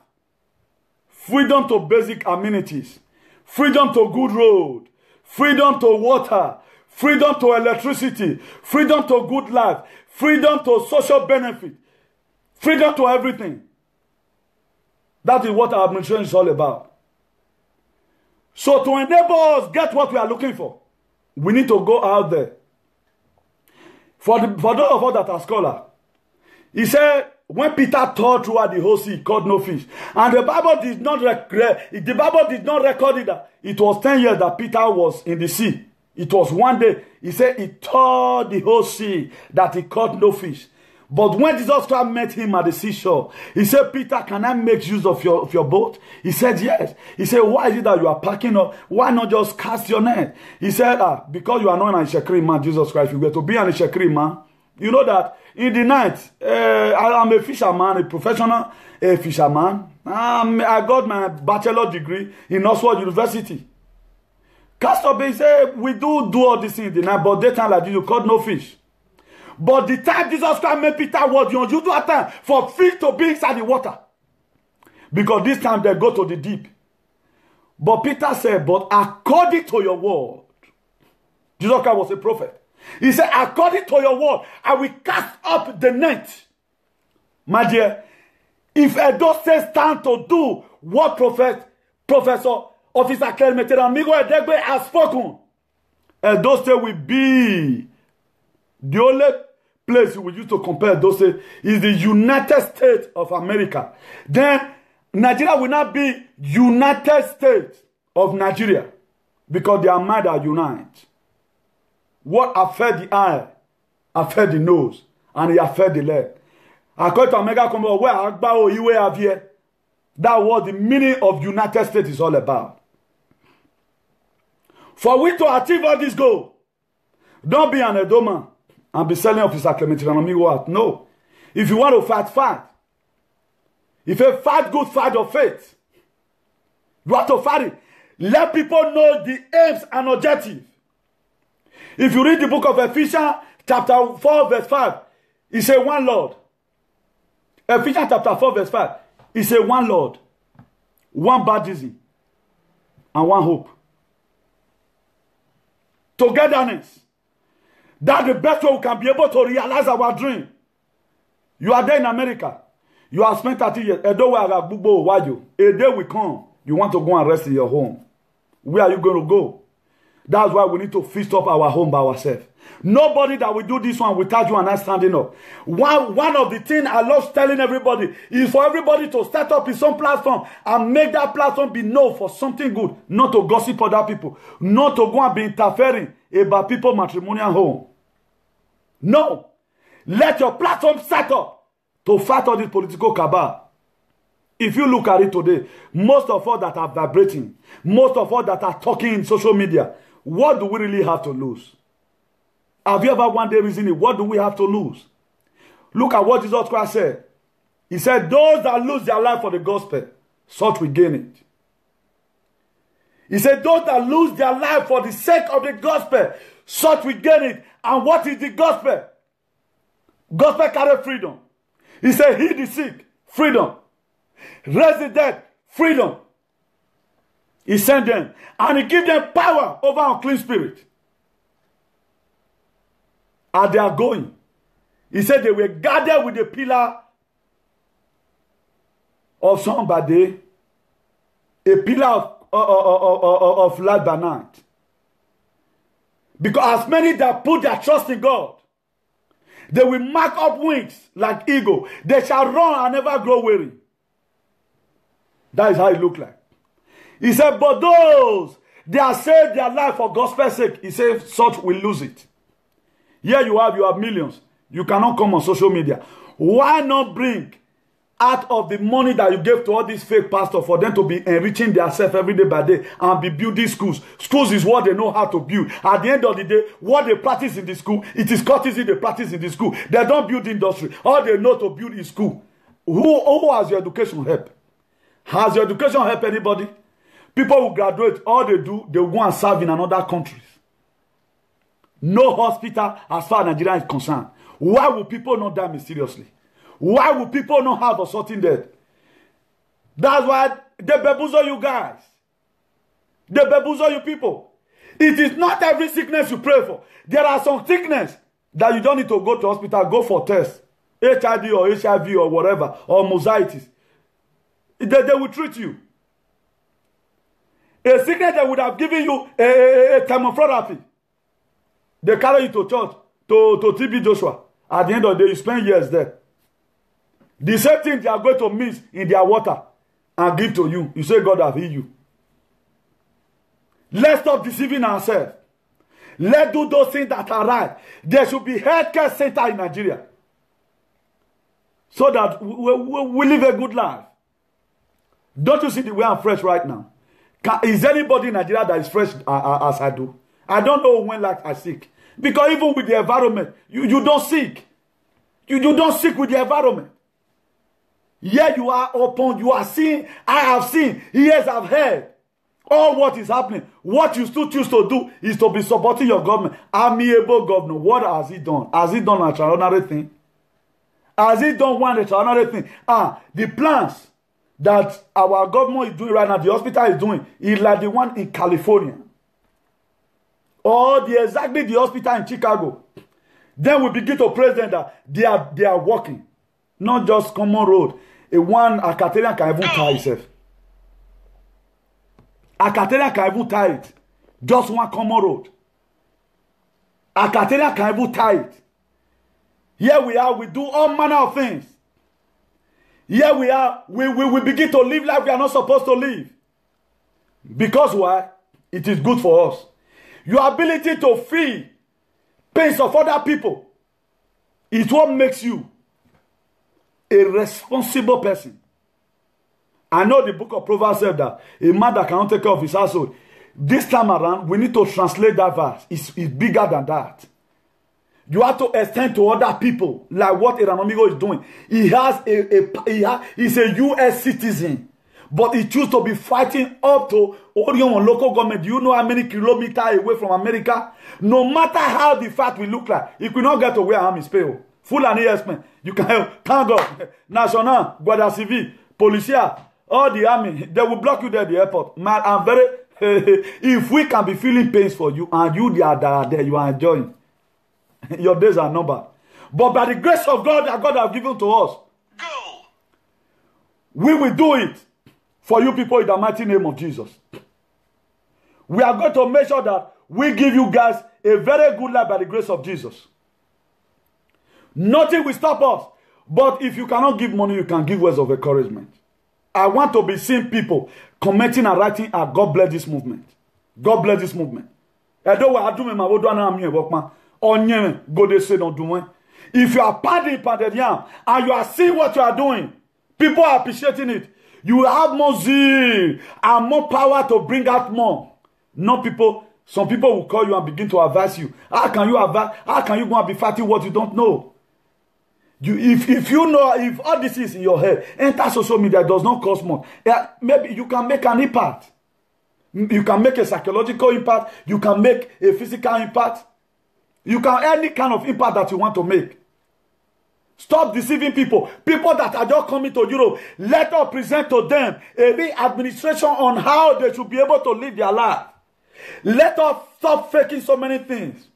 Freedom to basic amenities. Freedom to good road. Freedom to water. Freedom to electricity. Freedom to good life. Freedom to social benefit. Freedom to everything. That is what our administration is all about. So to enable us get what we are looking for, we need to go out there. For those of us that are scholars, he said, when Peter taught throughout the whole sea, he caught no fish. And the Bible did not record it that it was 10 years that Peter was in the sea. It was one day. He said he taught the whole sea that he caught no fish. But when Jesus Christ met him at the seashore, he said, Peter, can I make use of your boat? He said, yes. He said, why is it that you are packing up? Why not just cast your net? He said, because you are not an Ishekri man, Jesus Christ. You were to be an Ishekri man. You know that in the night, I'm a fisherman, a professional fisherman. I got my bachelor degree in Oxford University. Cast up, he said, we do all these things in the night, but daytime like this, you caught no fish. But the time Jesus Christ made Peter was the unusual time for fish to be inside the water. Because this time they go to the deep. But Peter said, but according to your word, Jesus Christ was a prophet. He said, according to your word, I will cast up the net. My dear, if Edo State stand to do what Professor Officer Clemente Amigo Edegbe has spoken, Edo State will be the only place we used to compare Edo State is the United States of America. Then Nigeria will not be United States of Nigeria because their mind are united. What affect the eye, affect the nose, and it affect the leg. According to Omega Combo, where Agbao Iwe Avie, that was the meaning of United States is all about. For we to achieve all this goal, don't be an Edoma and be selling Officer Clemente Amigo out. No. If you want to fight, fight. If you fight good fight of faith, you have to fight it. Let people know the aims and objectives. If you read the book of Ephesians, chapter 4, verse 5, it says one Lord. Ephesians chapter 4, verse 5, it says one Lord, one baptism, and one hope. Togetherness. That's the best way we can be able to realize our dream. You are there in America. You have spent 30 years. A day will come. You want to go and rest in your home. Where are you going to go? That's why we need to fix up our home by ourselves. Nobody that will do this one without you and I standing up. One of the things I love telling everybody is for everybody to start up in some platform and make that platform be known for something good. Not to gossip other people. Not to go and be interfering about people's matrimonial home. No. Let your platform set up to fight all this political cabal. If you look at it today, most of us that are vibrating, most of us that are talking in social media, what do we really have to lose? Have you ever one day reasoned it? What do we have to lose? Look at what Jesus Christ said. He said, those that lose their life for the gospel, such will gain it. He said, those that lose their life for the sake of the gospel, such will gain it. And what is the gospel? Gospel carry freedom. He said, heal the sick, freedom. Raise the dead, freedom. He sent them. And he gave them power over unclean spirit. And they are going. He said they were gathered with the pillar of somebody, a pillar of light by night. Because as many that put their trust in God, they will mark up wings like eagle. They shall run and never grow weary. That is how it looked like. He said, but those that saved their life for gospel's sake, he said, such will lose it. Here you have millions. You cannot come on social media. Why not bring out of the money that you gave to all these fake pastors for them to be enriching themselves every day by day and be building schools? Schools is what they know how to build. At the end of the day, what they practice in the school, it is courtesy they practice in the school. They don't build industry. All they know to build is school. Who has your education help? Has your education helped anybody? People who graduate, all they do, they will go and serve in another countries. No hospital as far as Nigeria is concerned. Why will people not die mysteriously? Why will people not have a certain death? That's why they bamboozle you guys. They bamboozle you people. It is not every sickness you pray for. There are some sickness that you don't need to go to hospital, go for tests. HIV or HIV or whatever, or mosaitis. They will treat you. A sickness that would have given you a chemotherapy. They carry you to church, to TB Joshua. At the end of the day, you spend years there. The same thing they are going to mix in their water and give to you. You say God have healed you. Let's stop deceiving ourselves. Let's do those things that are right. There should be healthcare center in Nigeria. So that we live a good life. Don't you see the way I'm fresh right now? Is anybody in Nigeria that is fresh as I do? I don't know when like I sick. Because even with the environment, you don't sick. You don't sick with the environment. Here you are open, you are seeing, I have seen, ears have heard. All what is happening. What you still choose to do is to be supporting your government. Amiable governor. What has he done? Has he done an extraordinary thing? Has he done one extraordinary thing? The plans that our government is doing right now, the hospital is doing, is like the one in California. Or exactly the hospital in Chicago. Then we begin to praise them that they are working. Not just common road. A Catholic can even tie itself. A Catholic can even tie it. Just one common road. A Catholic can even tie it. Here we are, we do all manner of things. Here we are, we begin to live life we are not supposed to live. Because why? It is good for us. Your ability to feel pains of other people is what makes you a responsible person. I know the book of Proverbs said that a man that cannot take care of his household. This time around, we need to translate that verse. It's bigger than that. You have to extend to other people, like what Iranomigo is doing. He's a U.S. citizen, but he chooses to be fighting up to Orion local government. Do you know how many kilometers away from America? No matter how the fight will look like, he could not get to where I am in Spain. Full and ESPN. You can help. Thank God. National, Guardia Civil, Policia, all the army, they will block you there at the airport. Man, I'm very... if we can be feeling pains for you, and you are there, you are enjoying. Your days are numbered. But by the grace of God that God has given to us, we will do it for you people in the mighty name of Jesus. We are going to make sure that we give you guys a very good life by the grace of Jesus. Nothing will stop us. But if you cannot give money, you can give words of encouragement. I want to be seeing people commenting and writing, God bless this movement. God bless this movement. If you are partying and you are seeing what you are doing, people are appreciating it. You have more zeal and more power to bring out more. Not people. Some people will call you and begin to advise you. How can you advise? How can you go and be fighting what you don't know? If you know, if all this is in your head, enter social media, does not cost more. Maybe you can make an impact. You can make a psychological impact. You can make a physical impact. You can any kind of impact that you want to make. Stop deceiving people. People that are just coming to Europe, let us present to them a re-administration on how they should be able to live their life. Let us stop faking so many things.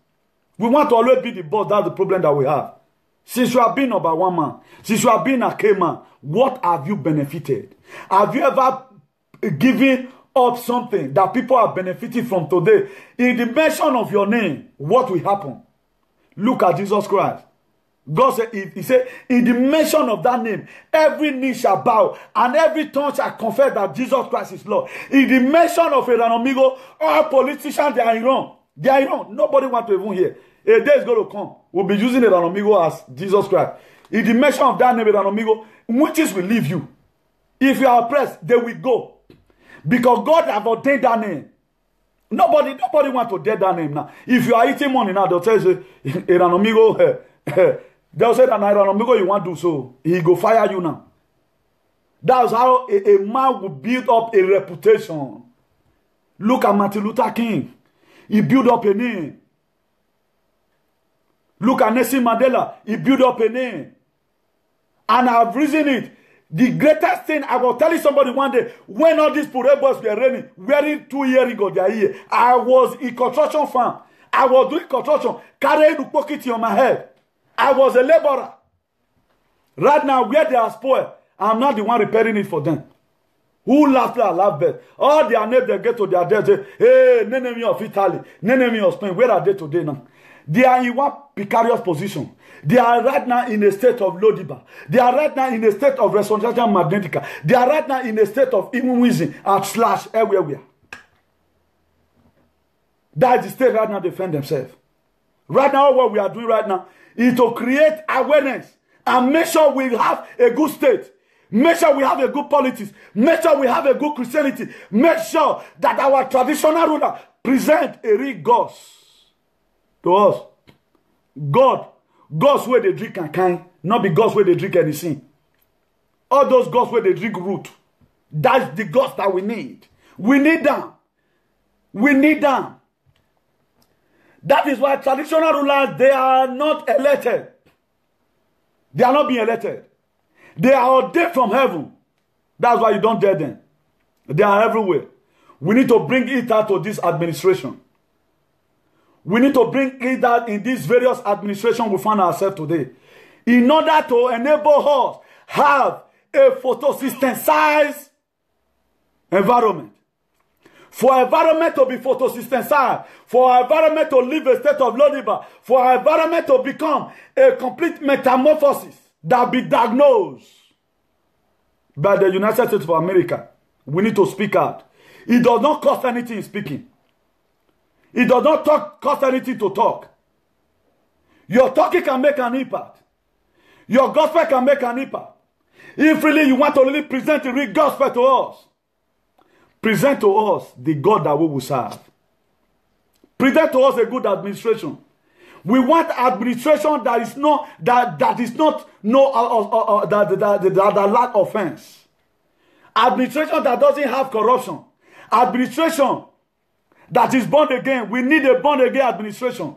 We want to always be the boss. That's the problem that we have. Since you have been number one man, since you have been a K-man, what have you benefited? Have you ever given up something that people are benefiting from today? In the mention of your name, what will happen? Look at Jesus Christ. God said, he said, in the mention of that name, every knee shall bow and every tongue shall confess that Jesus Christ is Lord. In the mention of Iranomigo, all politicians, they are in wrong. They are in wrong. Nobody wants to even hear. A day is going to come. We'll be using Eranomigo as Jesus Christ. In the mention of that name, Eranomigo, witches will leave you. If you are oppressed, they will go. Because God have ordained that name. Nobody want to dare that name now. If you are eating money now, they'll tell you, Eranomigo, they'll say that Eranomigo you want to do so. He go fire you now. That's how a man will build up a reputation. Look at Martin Luther King. He built up a name. Look at Nelson Mandela. He built up a name. And I've reasoned it. The greatest thing, I will tell you somebody one day, when all these Pure boys were raining, wearing 2 years ago their ear, I was in construction farm. I was doing construction, carrying the pocket on my head. I was a laborer. Right now, where they are spoiled, I'm not the one repairing it for them. Who laughed at laugh best? All their names they get to their death, say, hey, enemy of Italy, enemy of Spain, where are they today now? They are in one precarious position. They are right now in a state of Lodiba. They are right now in a state of resonance magnetica. They are right now in a state of immunism and slash everywhere. That is the state right now they defend themselves. Right now, what we are doing right now is to create awareness and make sure we have a good state. Make sure we have a good politics. Make sure we have a good Christianity. Make sure that our traditional ruler present a real God to us. God's where they drink and kind, not be God's where they drink anything. All those gods where they drink root. That's the gods that we need. We need them. We need them. That is why traditional rulers, they are not elected. They are not being elected. They are ordained from heaven. That's why you don't dare them. They are everywhere. We need to bring it out to this administration. We need to bring it out in these various administrations we find ourselves today. In order to enable us have a photosynthesized environment. For environment to be photosynthesized, for environment to live a state of Lodiba, for environment to become a complete metamorphosis that be diagnosed by the United States of America, we need to speak out. It does not cost anything in speaking. It does not cost anything to talk. Your talking can make an impact. Your gospel can make an impact. If really you want to really present the real gospel to us, present to us the God that we will serve. Present to us a good administration. We want administration that is not that lack offense. Administration that doesn't have corruption. Administration that is born again. We need a born again administration.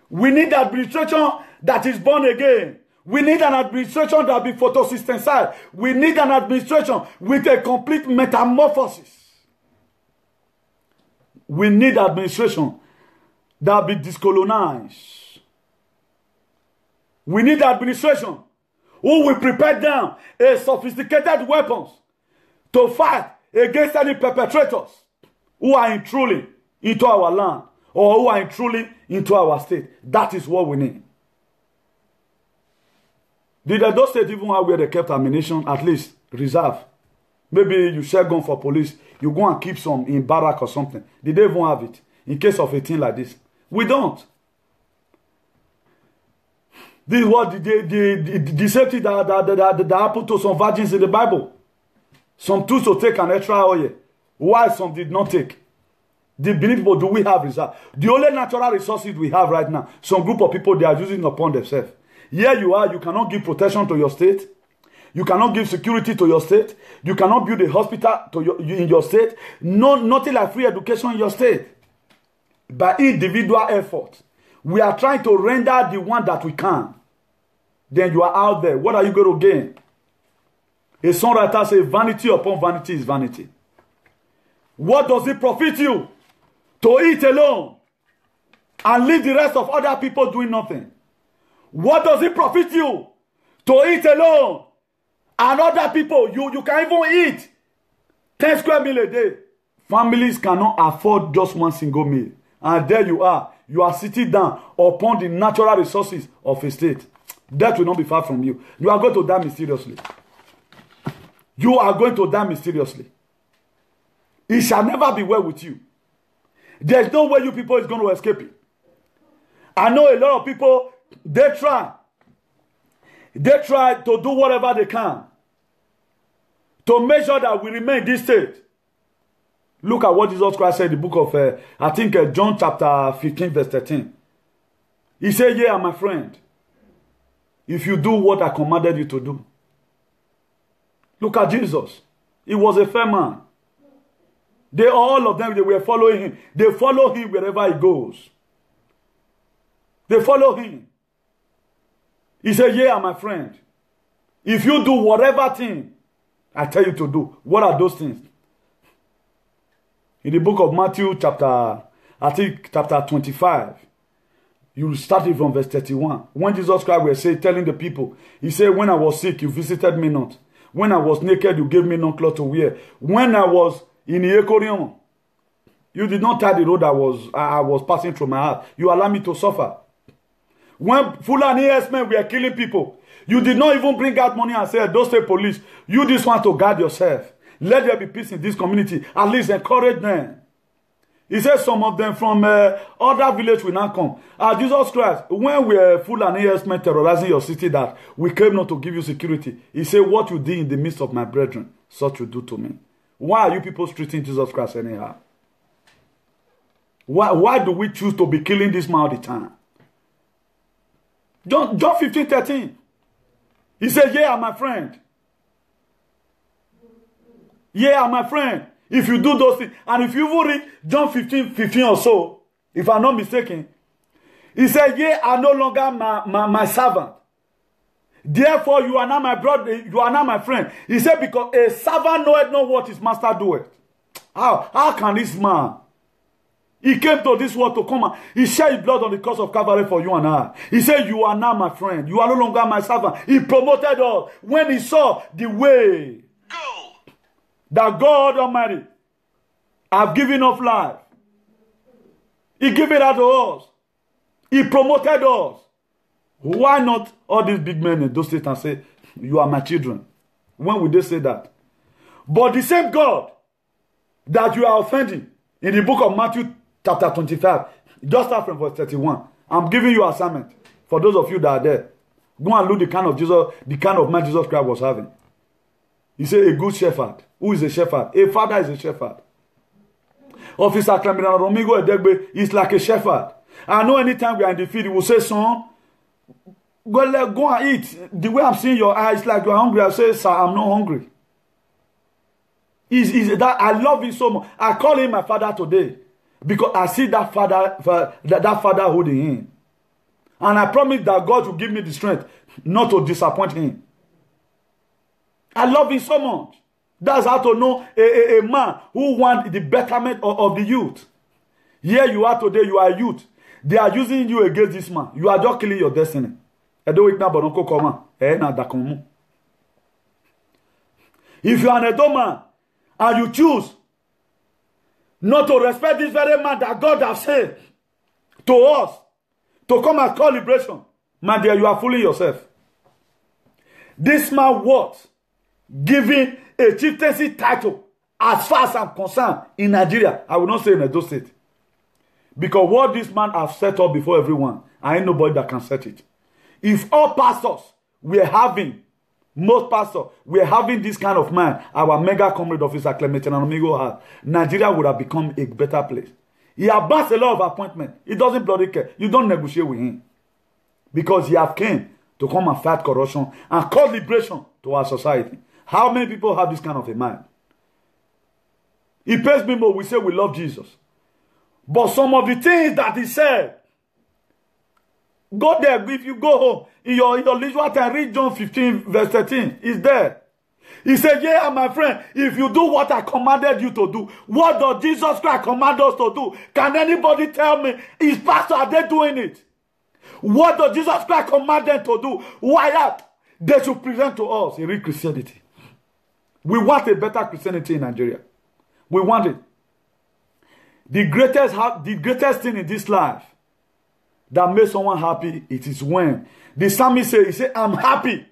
We need administration that is born again. We need an administration that be photosynthesized. We need an administration with a complete metamorphosis. We need administration that be discolonized. We need administration who will prepare down a sophisticated weapons to fight against any perpetrators who are intruding into our land or who are intruding into our state. That is what we need. Did those states even have where they kept ammunition, at least reserve? Maybe you share gun for police, you go and keep some in barrack or something. Did they even have it in case of a thing like this? We don't. This is what the safety that happened to some virgins in the Bible. Some took to take an extra oil, while some did not take. The people, do we have reserve? The only natural resources we have right now, some group of people, they are using upon themselves. Here you are, you cannot give protection to your state. You cannot give security to your state. You cannot build a hospital in your state. No, nothing like free education in your state. By individual effort, we are trying to render the one that we can. Then you are out there. What are you going to gain? A songwriter says, vanity upon vanity is vanity. What does it profit you to eat alone and leave the rest of other people doing nothing? What does it profit you to eat alone and other people, you can even eat 10 square meal a day? Families cannot afford just one single meal. And there you are sitting down upon the natural resources of a state. Death will not be far from you. You are going to die mysteriously. You are going to die mysteriously. It shall never be well with you. There's no way you people is going to escape it. I know a lot of people, they try to do whatever they can to make sure that we remain in this state. Look at what Jesus Christ said in the book of, I think, John chapter 15, verse 13. He said, "Ye are my friend, if you do what I commanded you to do." Look at Jesus. He was a fair man. All of them, they were following him. They follow him wherever he goes. They follow him. He said, "Ye are my friend, if you do whatever thing I tell you to do." What are those things? In the book of Matthew chapter 25, you start it from verse 31. When Jesus Christ was telling the people, he said, "When I was sick, you visited me not. When I was naked, you gave me no cloth to wear. When I was in the Iconium, you did not tie the road I was passing through my heart. You allowed me to suffer. When Fulani men were killing people, you did not even bring out money and say, 'Those state police, you just want to guard yourself. Let there be peace in this community.' At least encourage them." He said some of them from other village will not come. Jesus Christ, when we are Fulani men terrorizing your city, that we came not to give you security. He said, "What you did in the midst of my brethren, such you do to me." Why are you people treating Jesus Christ anyhow? Why do we choose to be killing this man all the time? John 15:13. He said, "Ye are my friend. Ye are my friend, if you do those things." And if you will read John 15:15 or so, if I'm not mistaken, he said, "Ye are no longer my servant. Therefore you are not my brother, you are not my friend." He said, "Because a servant knoweth not what his master doeth." How can this man? He came to this world to come and he shed his blood on the cross of Calvary for you and I. He said, "You are now my friend. You are no longer my servant." He promoted us when he saw the way that God Almighty have given us life. He gave it out to us. He promoted us. Why not all these big men in those states and say, "You are my children"? When would they say that? But the same God that you are offending in the book of Matthew chapter 25, just start from verse 31. I'm giving you assignment for those of you that are there. Go and look the kind of man Jesus Christ was having. He said, "A good shepherd." Who is a shepherd? A father is a shepherd. Officer Cleminano Romigo Edegbe is like a shepherd. I know anytime we are in the field, he will say, "Son, go and eat." The way I'm seeing your eyes, like you're hungry, I say, "Sir, I'm not hungry." That I love him so much. I call him my father today because I see that father holding him. And I promise that God will give me the strength not to disappoint him. I love him so much. That's how to know a man who wants the betterment of the youth. Here you are today, you are a youth. They are using you against this man. You are just killing your destiny. If you are an Edo man and you choose not to respect this very man that God has said to us to come and call liberation, my dear, you are fooling yourself. This man was giving a chieftaincy title, as far as I'm concerned, in Nigeria. I will not say in Edo State. Because what this man has set up before everyone, I ain't nobody that can set it. If all pastors were having, most pastors were having this kind of man, our mega comrade officer Clement Amigo had, Nigeria would have become a better place. He has passed a lot of appointments. He doesn't bloody care. You don't negotiate with him. Because he have came to come and fight corruption and cause liberation to our society. How many people have this kind of a mind? It pays me more. We say we love Jesus. But some of the things that he said, go there. If you go home, in your leisure time, read John 15, verse 13. It's there. He said, "Yeah, my friend, if you do what I commanded you to do," what does Jesus Christ command us to do? Can anybody tell me, is pastor, are they doing it? What does Jesus Christ command them to do? Why not? They should present to us a real Christianity. We want a better Christianity in Nigeria. We want it. The greatest thing in this life that makes someone happy, it is when the psalmist says, "I'm happy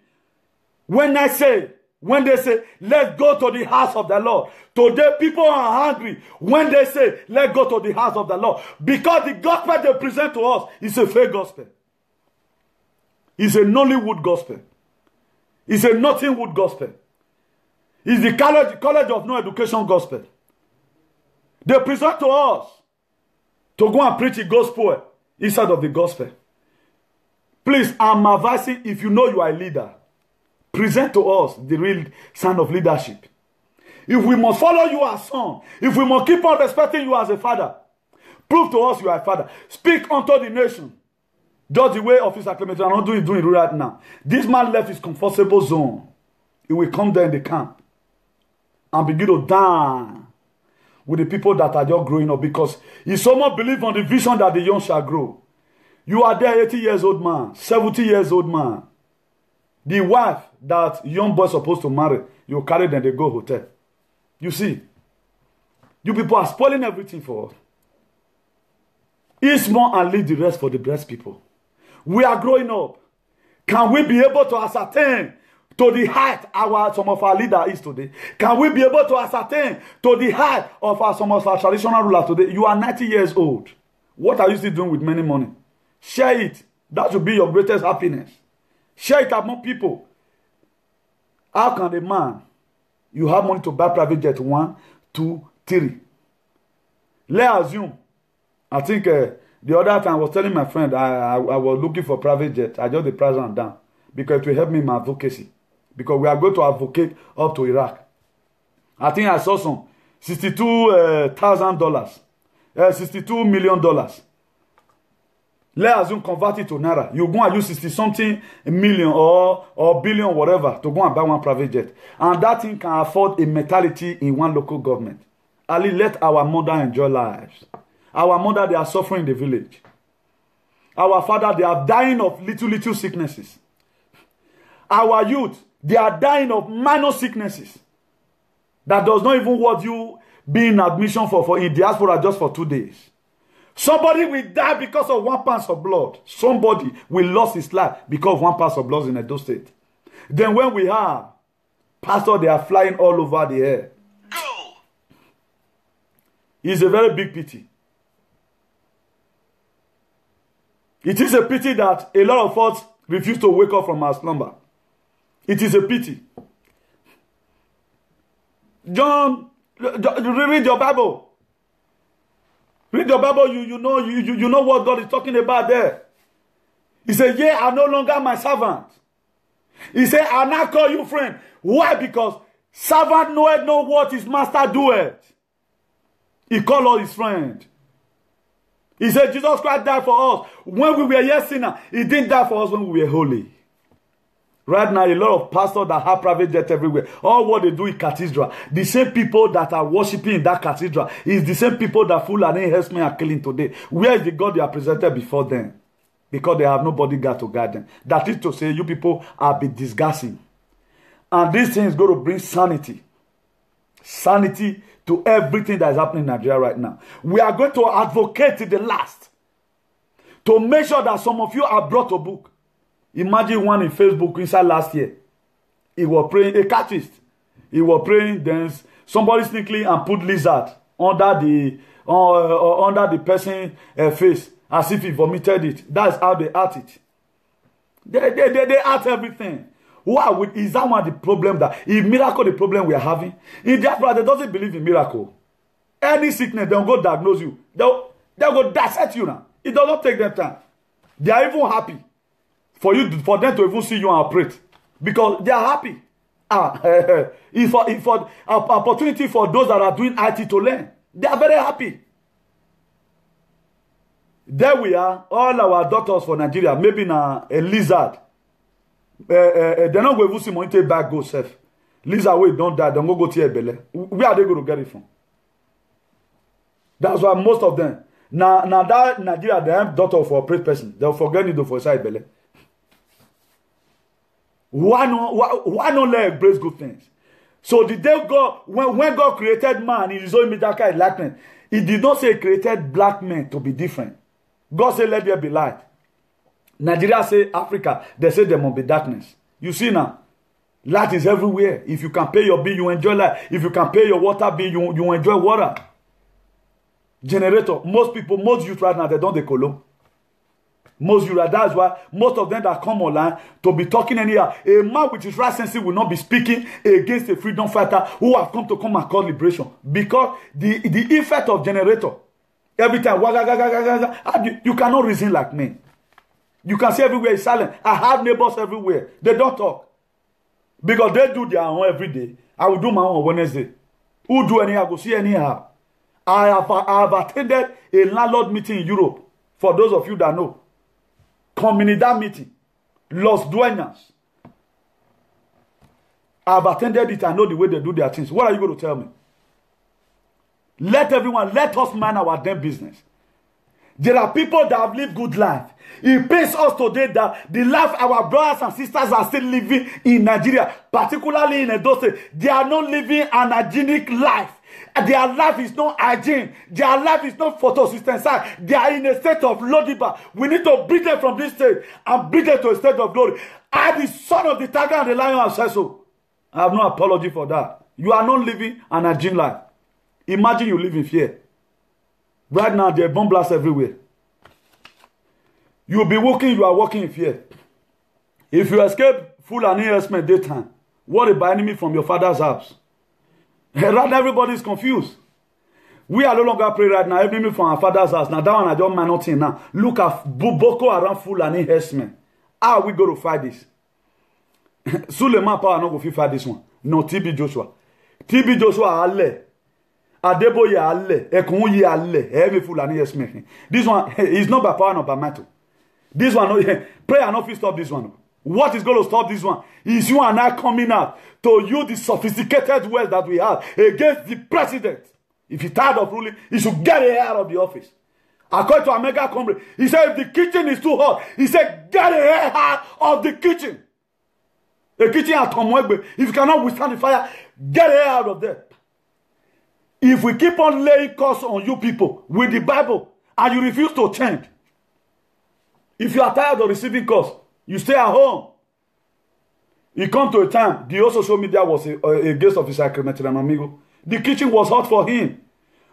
when I say when they say, let's go to the house of the Lord. Today, people are hungry when they say, let's go to the house of the Lord. Because the gospel they present to us is a fake gospel. It's a Nollywood gospel. It's a Nottingwood gospel. It's the college of no education gospel. They present to us to go and preach the gospel inside of the gospel. Please, I'm advising, if you know you are a leader, present to us the real sign of leadership. If we must follow you as son, if we must keep on respecting you as a father, prove to us you are a father. Speak unto the nation. Just the way Officer Clement, I'm not doing it right now. This man left his comfortable zone. He will come there in the camp and begin to dance with the people that are just growing up, because if someone believes on the vision that the young shall grow, you are there 80 years old man, 70 years old man. The wife that young boy supposed to marry, you carry them, they go hotel. You see, you people are spoiling everything for us. Eat more and leave the rest for the blessed people. We are growing up. Can we be able to ascertain to the height some of our leaders is today? Can we be able to ascertain to the height of some of our traditional rulers today? You are 90 years old. What are you still doing with many money? Share it. That should be your greatest happiness. Share it among people. How can a man, you have money to buy private jet 1, 2, 3? Let's assume, I think the other time I was telling my friend I was looking for private jet. I just the price went down because it will help me in my advocacy. Because we are going to advocate up to Iraq. I think I saw some $62,000, $62 million. Let's assume convert it to Naira. You go and use 60-something million or billion, whatever, to go and buy one private jet. And that thing can afford a mentality in one local government. Ali, let our mother enjoy lives. Our mother, they are suffering in the village. Our father, they are dying of little sicknesses. Our youth, they are dying of minor sicknesses. That does not even worth you being admission for in diaspora just for 2 days. Somebody will die because of 1 pound of blood. Somebody will lose his life because of 1 pound of blood in Edo State. Then when we have pastors, they are flying all over the air. Go! It's a very big pity. It is a pity that a lot of us refuse to wake up from our slumber. It is a pity. John, read your Bible. Read your Bible, you know what God is talking about there. He said, "Yea, I no longer my servant." He said, "I now call you friend." Why? Because servant knoweth not what his master doeth. He called us his friend. He said, Jesus Christ died for us when we were yet sinners. He didn't die for us when we were holy. Right now, a lot of pastors that have private jet everywhere, all what they do in cathedral, the same people that are worshiping in that cathedral is the same people that Fulani herdsmen are killing today. Where is the God they are presented before them? Because they have nobody God to guide them. That is to say, you people are be disgusting. And this thing is going to bring sanity. Sanity to everything that is happening in Nigeria right now. We are going to advocate to the last to make sure that some of you are brought a book. Imagine one in Facebook inside last year. He was praying, a catchist. He was praying, then somebody sneakily and put lizard under the person's face as if he vomited it. That's how they art it. They art everything. Why is that one the problem? That is miracle the problem we are having? In diaspora, they doesn't believe in miracle. Any sickness, they'll go diagnose you. They'll go dissect you now. It does not take them time. They are even happy for them to even see you and operate. Because they are happy. It's for opportunity for those that are doing IT to learn. They are very happy. There we are, all our doctors for Nigeria, maybe now a lizard. They're not going to see money back go safe. Lizard way don't die, don't go to your belly. Where are they going to get it from? That's why most of them now that Nigeria they have daughter for operate person, they'll forget it for side belly. Why not let embrace good things? So the day God, when God created man in his own image and likeness, he did not say he created black men to be different. God said, let there be light. Nigeria say Africa, they say there must be darkness. You see now, Light is everywhere. If you can pay your bill, you enjoy light. If you can pay your water bill, you enjoy water. Generator. Most people, most youth right now, they don't decolo. Most youth, that's why most of them that come online to be talking anyhow. A man with his right senses will not be speaking against a freedom fighter who have come and cause liberation. Because the effect of generator, every time, you cannot reason like me. You can see everywhere is silent. I have neighbors everywhere. They don't talk. Because they do their own every day. I will do my own on Wednesday. Who do anyhow, go see anyhow. I have attended a landlord meeting in Europe. For those of you that know. Comunidad meeting. Los Dueñas. I have attended it. I know the way they do their things. What are you going to tell me? Let us mind our damn business. There are people that have lived good life. It pains us today that the life our brothers and sisters are still living in Nigeria, particularly in Edo State, they are not living an hygienic life. Their life is not hygiene. Their life is not photosynthesis. They are in a state of Lodiba. We need to bring them from this state and bring them to a state of glory. I, the son of the tiger and the lion, have said so. I have no apology for that. You are not living an hygiene life. Imagine you live in fear. Right now, there are bomb blasts everywhere. You are walking in fear. If you escape Fulani harassment daytime, what about enemy from your father's house? Right now, everybody is confused. We are no longer praying right now, enemy from our father's house. Now, that one I don't mind nothing now. Look at Boko Haram Fulani harassment. How are we going to fight this? Suleiman Power not going to fight this one. No, TB Joshua. TB Joshua, Ale. Adeboye Ale. Ekunye Ale. Every Fulani harassment. This one is not by power, not by might. This one, prayer not stop this one. What is going to stop this one is you and I coming out to use the sophisticated words that we have against the president. If he's tired of ruling, he should get out of the office. According to Omega Comrade, he said if the kitchen is too hot, he said get out of the kitchen. The kitchen at Tomwegbe, if you cannot withstand the fire, get out of there. If we keep on laying curse on you people with the Bible and you refuse to change, if you are tired of receiving curse, you stay at home. It come to a time, the social media was a guest of his sacrament and amigo. The kitchen was hot for him.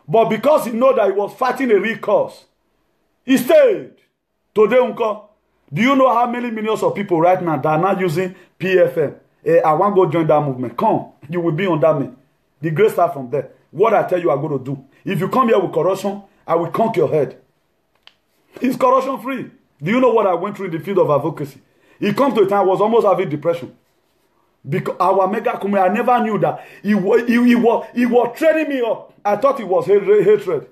But because he know that he was fighting a real cause, he stayed. Today, Uncle, do you know how many millions of people right now that are not using PFM? I want to go join that movement. Come, you will be on that me. The grace start from there. What I tell you I'm going to do. If you come here with corruption, I will conk your head. It's corruption free. Do you know what I went through in the field of advocacy? It comes to a time I was almost having depression. Because our mega community, I never knew that he was training me up. I thought it was hatred.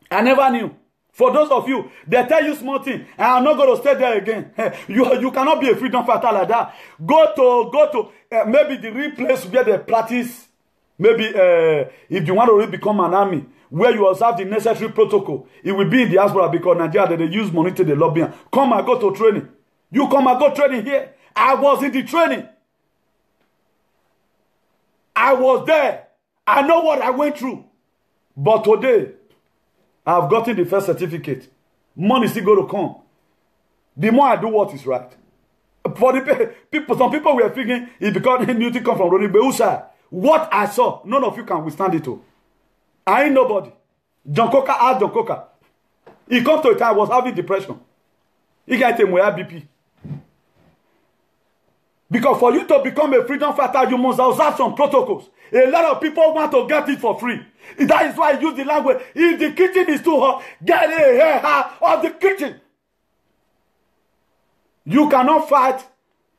I never knew. For those of you, they tell you small thing, and I'm not going to stay there again. You cannot be a freedom fighter like that. Go to maybe the real place where they practice. Maybe if you want to really become an army, where you observe the necessary protocol, it will be in the diaspora because Nigeria, they use money to the lobby. Come and go to training. You come and go training here. I was in the training. I was there. I know what I went through. But today, I've gotten the first certificate. Money still going to come. The more I do what is right. For the people, some people were thinking it's because new thing come from Ronnie Beusa. What I saw, none of you can withstand it. I ain't nobody. John Coker asked John Coker. He comes to a time I was having depression. He got a BP. Because for you to become a freedom fighter, you must observe some protocols. A lot of people want to get it for free. That is why I use the language. If the kitchen is too hot, get the hair out of the kitchen. You cannot fight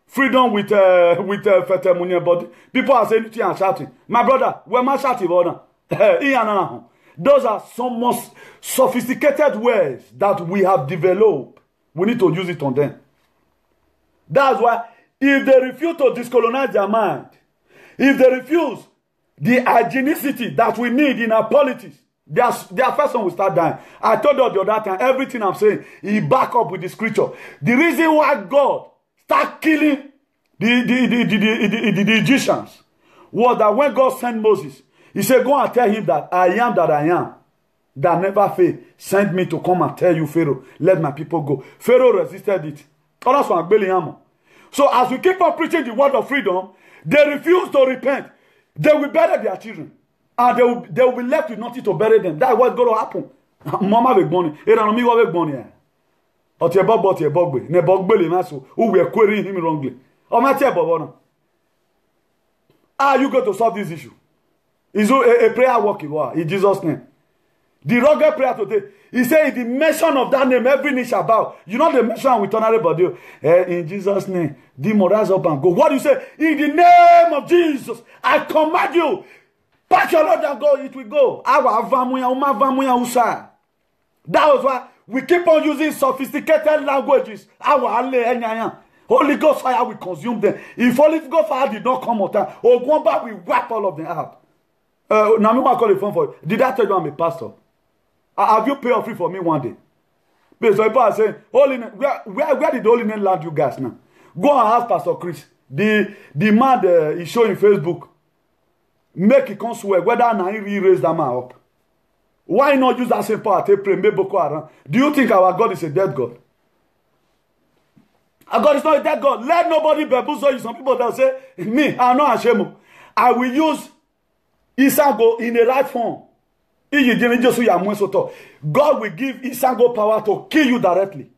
freedom with Fetemunye body. People are saying and shouting. My brother, where my shouting order? Those are some most sophisticated ways that we have developed. We need to use it on them. That's why if they refuse to discolonize their mind, if they refuse the hygienicity that we need in our politics, their first one will start dying. I told you the other time, everything I'm saying, he back up with the scripture. The reason why God start killing the Egyptians was that when God sent Moses, he said, go and tell him that I am, that never fail, sent me to come and tell you, Pharaoh, let my people go. Pharaoh resisted it. So as we keep on preaching the word of freedom, they refuse to repent. They will bury their children. And they will be left with nothing to bury them. That's what's going to happen. Mama be born. Eranomi wa be born. Otiebo tiebogbe. Ne bogbe le maso. Who were querying him wrongly. How are you going to solve this issue? Is a prayer working in Jesus' name? The rugged prayer today. He said, in the mention of that name, every knee shall bow. You know the mention with honorable body. In Jesus' name, demon rise up and go. What do you say? In the name of Jesus, I command you. Pack your load and go. It will go. That was why we keep on using sophisticated languages. Holy Ghost fire will consume them. If Holy Ghost fire did not come out, Ogwamba will wipe all of them out. Now, I call the phone for you. Did I tell you I'm a pastor? Have you paid offering for me one day? Because people are saying, holiness, where did the holiness land you guys now? Go and ask Pastor Chris. The man he showing Facebook. Make it come swear whether now he raise that man up. Why not use that same power to pray? Do you think our God is a dead God? Our God is not a dead God. Let nobody bamboozle you. Some people that say, me, I'm not ashamed. I will use Isango in the right form. God will give Isango power to kill you directly.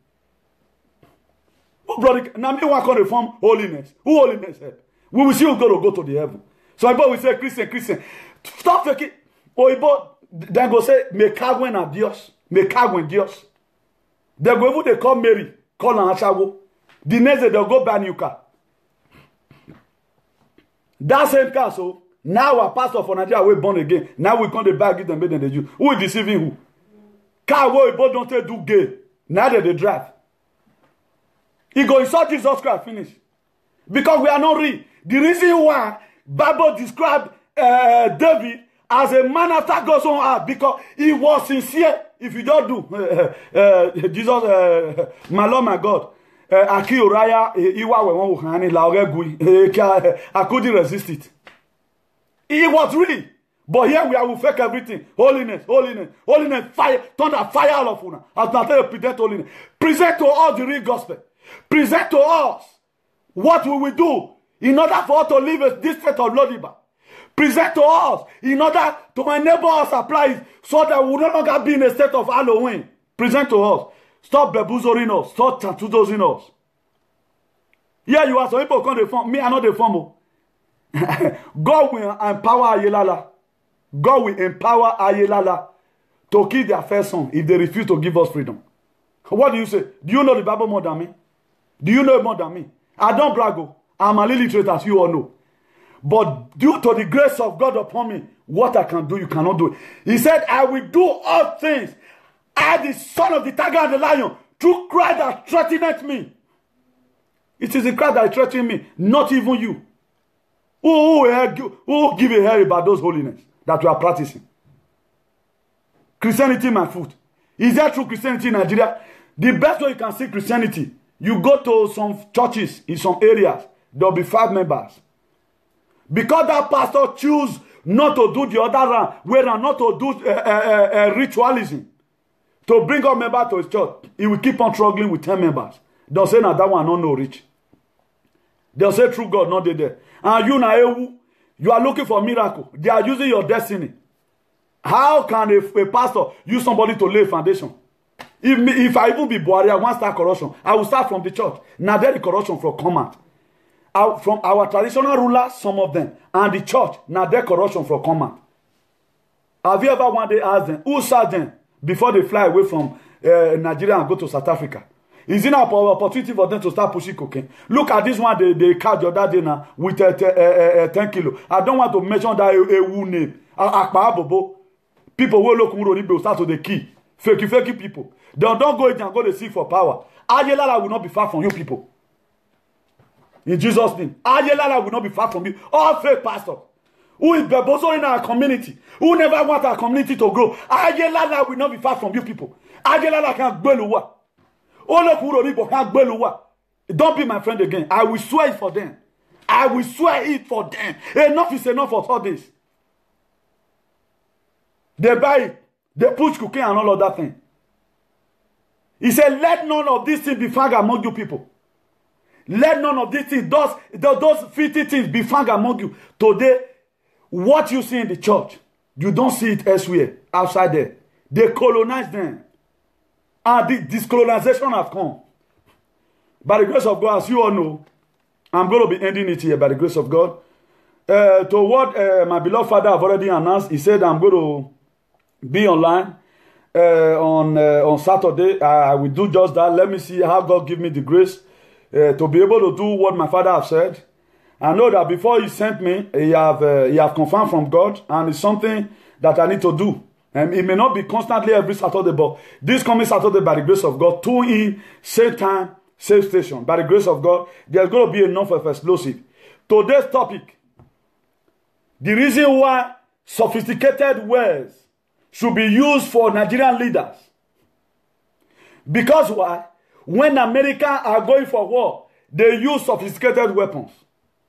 Oh, brother, now me want to reform holiness. Who holiness help? We will see who's going to go to the heaven. So people will say, Christian. Stop taking. Then go say, me cago en Dios. Me cago en Dios. They go they call Mary. Call an Achago. The next day they'll go buy a new car. That same car, so now our pastor for Nigeria we born again. Now we come to buy give them better than the Jew. Who is deceiving who? Car where both don't do gay. Now they drive. He go insult Jesus Christ, finish. Because we are not real. The reason why Bible described David as a man after God's own heart, because he was sincere. If you don't do Jesus, my Lord, my God, Aki Uriah, I couldn't resist it. He was real. But here we are, we fake everything. Holiness, fire, thunder, fire all of una. As not present holiness. Present to us the real gospel. Present to us what we will do in order for us to live this state of Lodiba. Present to us in order to enable us apply so that we will no longer be in a state of Halloween. Present to us. Stop bamboozling us. Stop tattooing us. Yeah, you are some people come to form. Me, I know the form. God will empower Ayelala. God will empower Ayelala to kill their first son if they refuse to give us freedom. What do you say? Do you know the Bible more than me? Do you know it more than me? I don't brag. I'm an illiterate, as you all know. But due to the grace of God upon me, what I can do, you cannot do it. He said, I will do all things. I, the son of the tiger and the lion, through Christ that threateneth me. It is the Christ that threatened me, not even you. Who give a hell about those holiness that you are practicing? Christianity, my foot. Is there true Christianity in Nigeria? The best way you can see Christianity, you go to some churches in some areas, there will be 5 members. Because that pastor choose not to do the other round, where not to do ritualism, to bring up members to his church, he will keep on struggling with 10 members. They'll say, now that one not no rich. They'll say, true God, not there. And you now, you are looking for a miracle. They are using your destiny. How can a pastor use somebody to lay a foundation? If I even be Buhari, I want to start corruption. I will start from the church. Now there is corruption from command. From our traditional rulers, some of them, and the church, now there corruption from command. Have you ever one day asked them, who saw them before they fly away from Nigeria and go to South Africa? Is it an opportunity for them to start pushing cocaine? Look at this one they catch the other day now with 10 kilo. I don't want to mention that a name. People will look will start to the key. Fakey people. They don't go in and go to seek for power. Ayelala will not be far from you people. In Jesus' name. Ayelala will not be far from you. All fake pastors. Who is also in our community. Who never want our community to grow. Ayelala will not be far from you people. Ayelala can go. Don't be my friend again. I will swear it for them. I will swear it for them. Enough is enough for all this. They buy it. They push cocaine and all of that thing. He said, let none of these things be found among you people. Let none of these things, those filthy things be found among you. Today, what you see in the church, you don't see it elsewhere, outside there. They colonize them. And this colonization has come. By the grace of God, as you all know, I'm going to be ending it here by the grace of God. To what my beloved father have already announced, he said I'm going to be online on Saturday. I will do just that. Let me see how God give me the grace to be able to do what my father have said. I know that before he sent me, he have confirmed from God, and it's something that I need to do. And it may not be constantly every Saturday, but this coming Saturday, by the grace of God, tune in, same time, same station. By the grace of God, there's going to be enough of explosive. Today's topic, the reason why sophisticated words should be used for Nigerian leaders. Because why? When America are going for war, they use sophisticated weapons.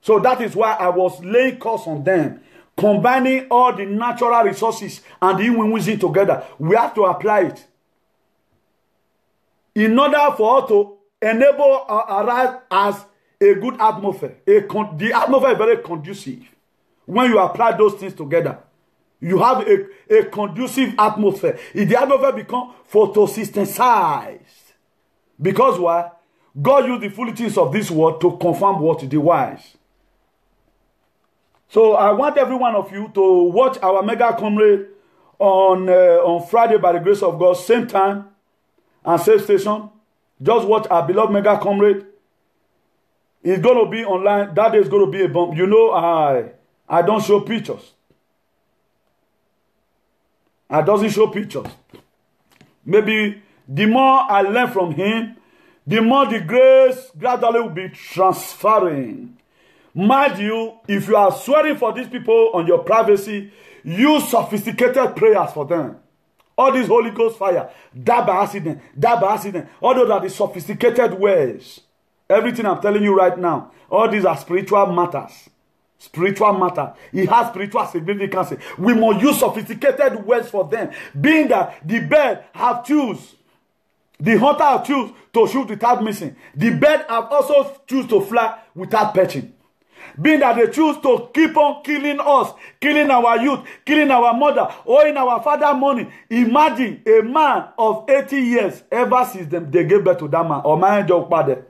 So that is why I was laying course on them. Combining all the natural resources and the human wisdom together. We have to apply it. In order for us to enable arrive as a good atmosphere. The atmosphere is very conducive. When you apply those things together, you have a conducive atmosphere. If the atmosphere becomes photosynthesized. Because why? God used the foolishness of this word to confirm what is the wise. So I want every one of you to watch our mega comrade on Friday by the grace of God, same time and same station. Just watch our beloved mega comrade. It's going to be online. That day is going to be a bomb. You know, I don't show pictures. I doesn't show pictures. Maybe the more I learn from him, the more the grace gradually will be transferring. Mind you, if you are swearing for these people on your privacy, use sophisticated prayers for them. All these Holy Ghost fire, that by accident, all those are the sophisticated ways. Everything I'm telling you right now, all these are spiritual matters. Spiritual matter. It has spiritual significance. We must use sophisticated words for them. Being that the bird have choose, the hunter have choose to shoot without missing. The bird have also choose to fly without perching. Being that they choose to keep on killing us, killing our youth, killing our mother, owing our father money. Imagine a man of 80 years ever since they gave birth to that man. Or man joke bad.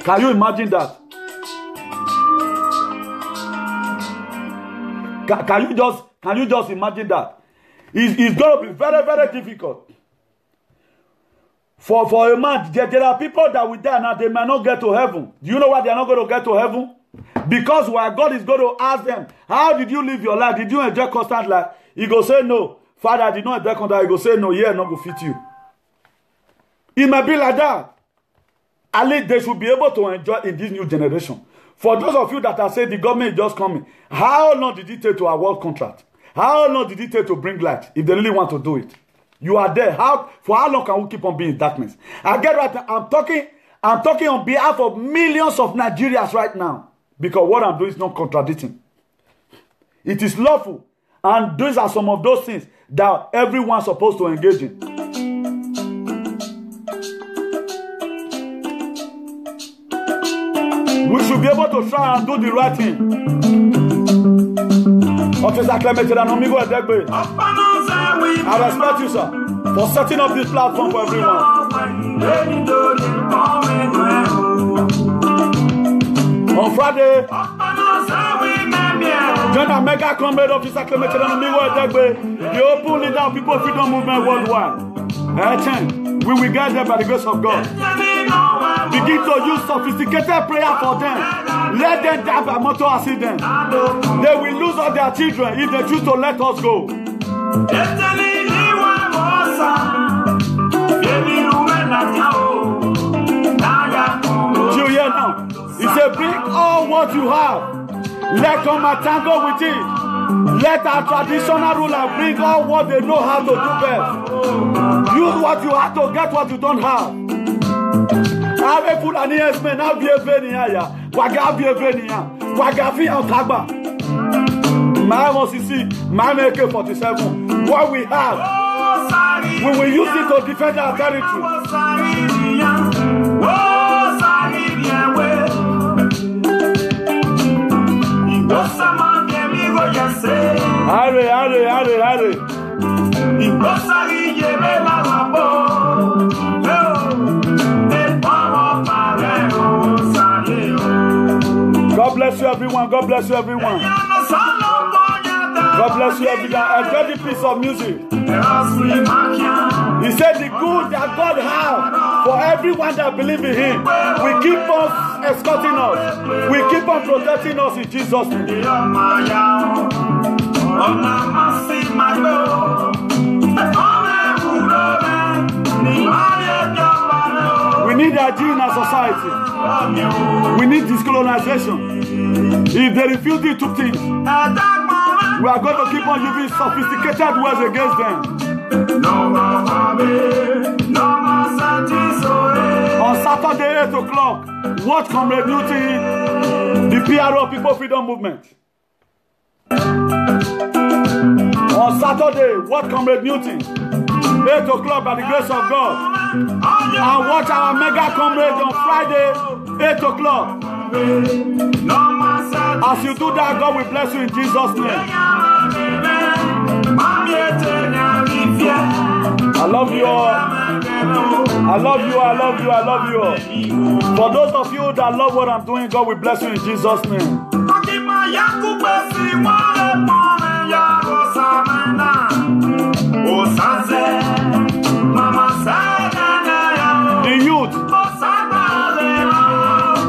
Can you imagine that? Can you just imagine that? It's going to be very, very difficult. For a man, there are people that will die now, they might not get to heaven. Do you know why they are not going to get to heaven? Because why God is going to ask them, how did you live your life? Did you enjoy constant life? He go say no. Father, I did not enjoy constant life. He go say no, yeah, not go fit you. It might be like that. At least they should be able to enjoy in this new generation. For those of you that are saying the government is just coming, how long did it take to award contract? How long did it take to bring light if they really want to do it? You are there. For how long can we keep on being in darkness? I get right now. I'm talking on behalf of millions of Nigerians right now. Because what I'm doing is not contradicting. It is lawful. And these are some of those things that everyone's supposed to engage in. We should be able to try and do the right thing. Officer Clement Amigo Edegbe, I respect you, sir, for setting up this platform for everyone. On Friday, join a mega comrade Officer Clement Amigo Edegbe, the open leader of People Freedom Movement worldwide. We will get there by the grace of God. Begin to use sophisticated prayer for them. Let them die by motor accident. They will lose all their children if they choose to let us go. You hear now? He said, bring all what you have. Let come and tangle with it. Let our traditional ruler bring all what they know how to do best. Use what you have to get what you don't have. Ave Fulani esme na bienvenue ya. Waga bienvenue ya. Waga fi otagba. My ici, my AK-47. What we have, we will use it to defend our territory. Hare. God bless you, everyone. God bless you, everyone. God bless you, everyone. Enjoy the piece of music. He said the good that God has for everyone that believes in Him will keep us escorting us. Will keep on protecting us in Jesus' name. We need hygiene in our society. We need discolonization. If they refuse these two things, we are going to keep on using sophisticated words against them. On Saturday, 8 o'clock, watch Comrade Newton, the PRO People Freedom Movement. On Saturday, watch Comrade Newton, 8 o'clock by the grace of God. And watch our mega comrade on Friday, 8 o'clock. As you do that, God will bless you in Jesus' name. I love you all. I love you, I love you, I love you all. For those of you that love what I'm doing, God will bless you in Jesus' name. The youth,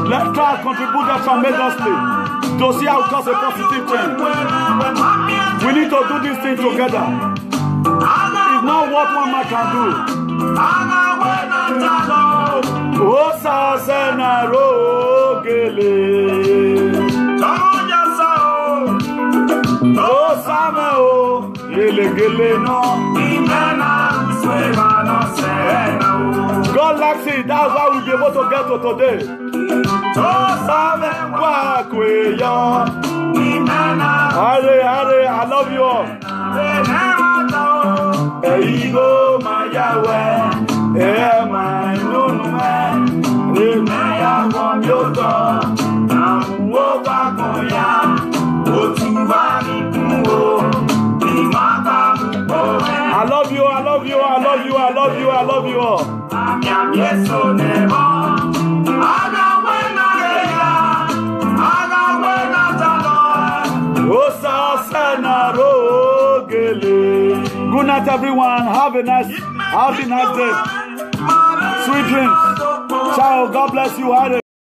let's try to contribute that tremendously to see how it cause a positive change. We need to do this thing together. It's not what one man can do. God likes it. That's why we'll be able to get to today. Hare, I love you all. Ego my Yahweh, my Nunuman, Remaya from your God, I love you, I love you, I love you, I love you, I love you all. Good night, everyone. Have a nice day. Sweet dreams. Ciao. God bless you.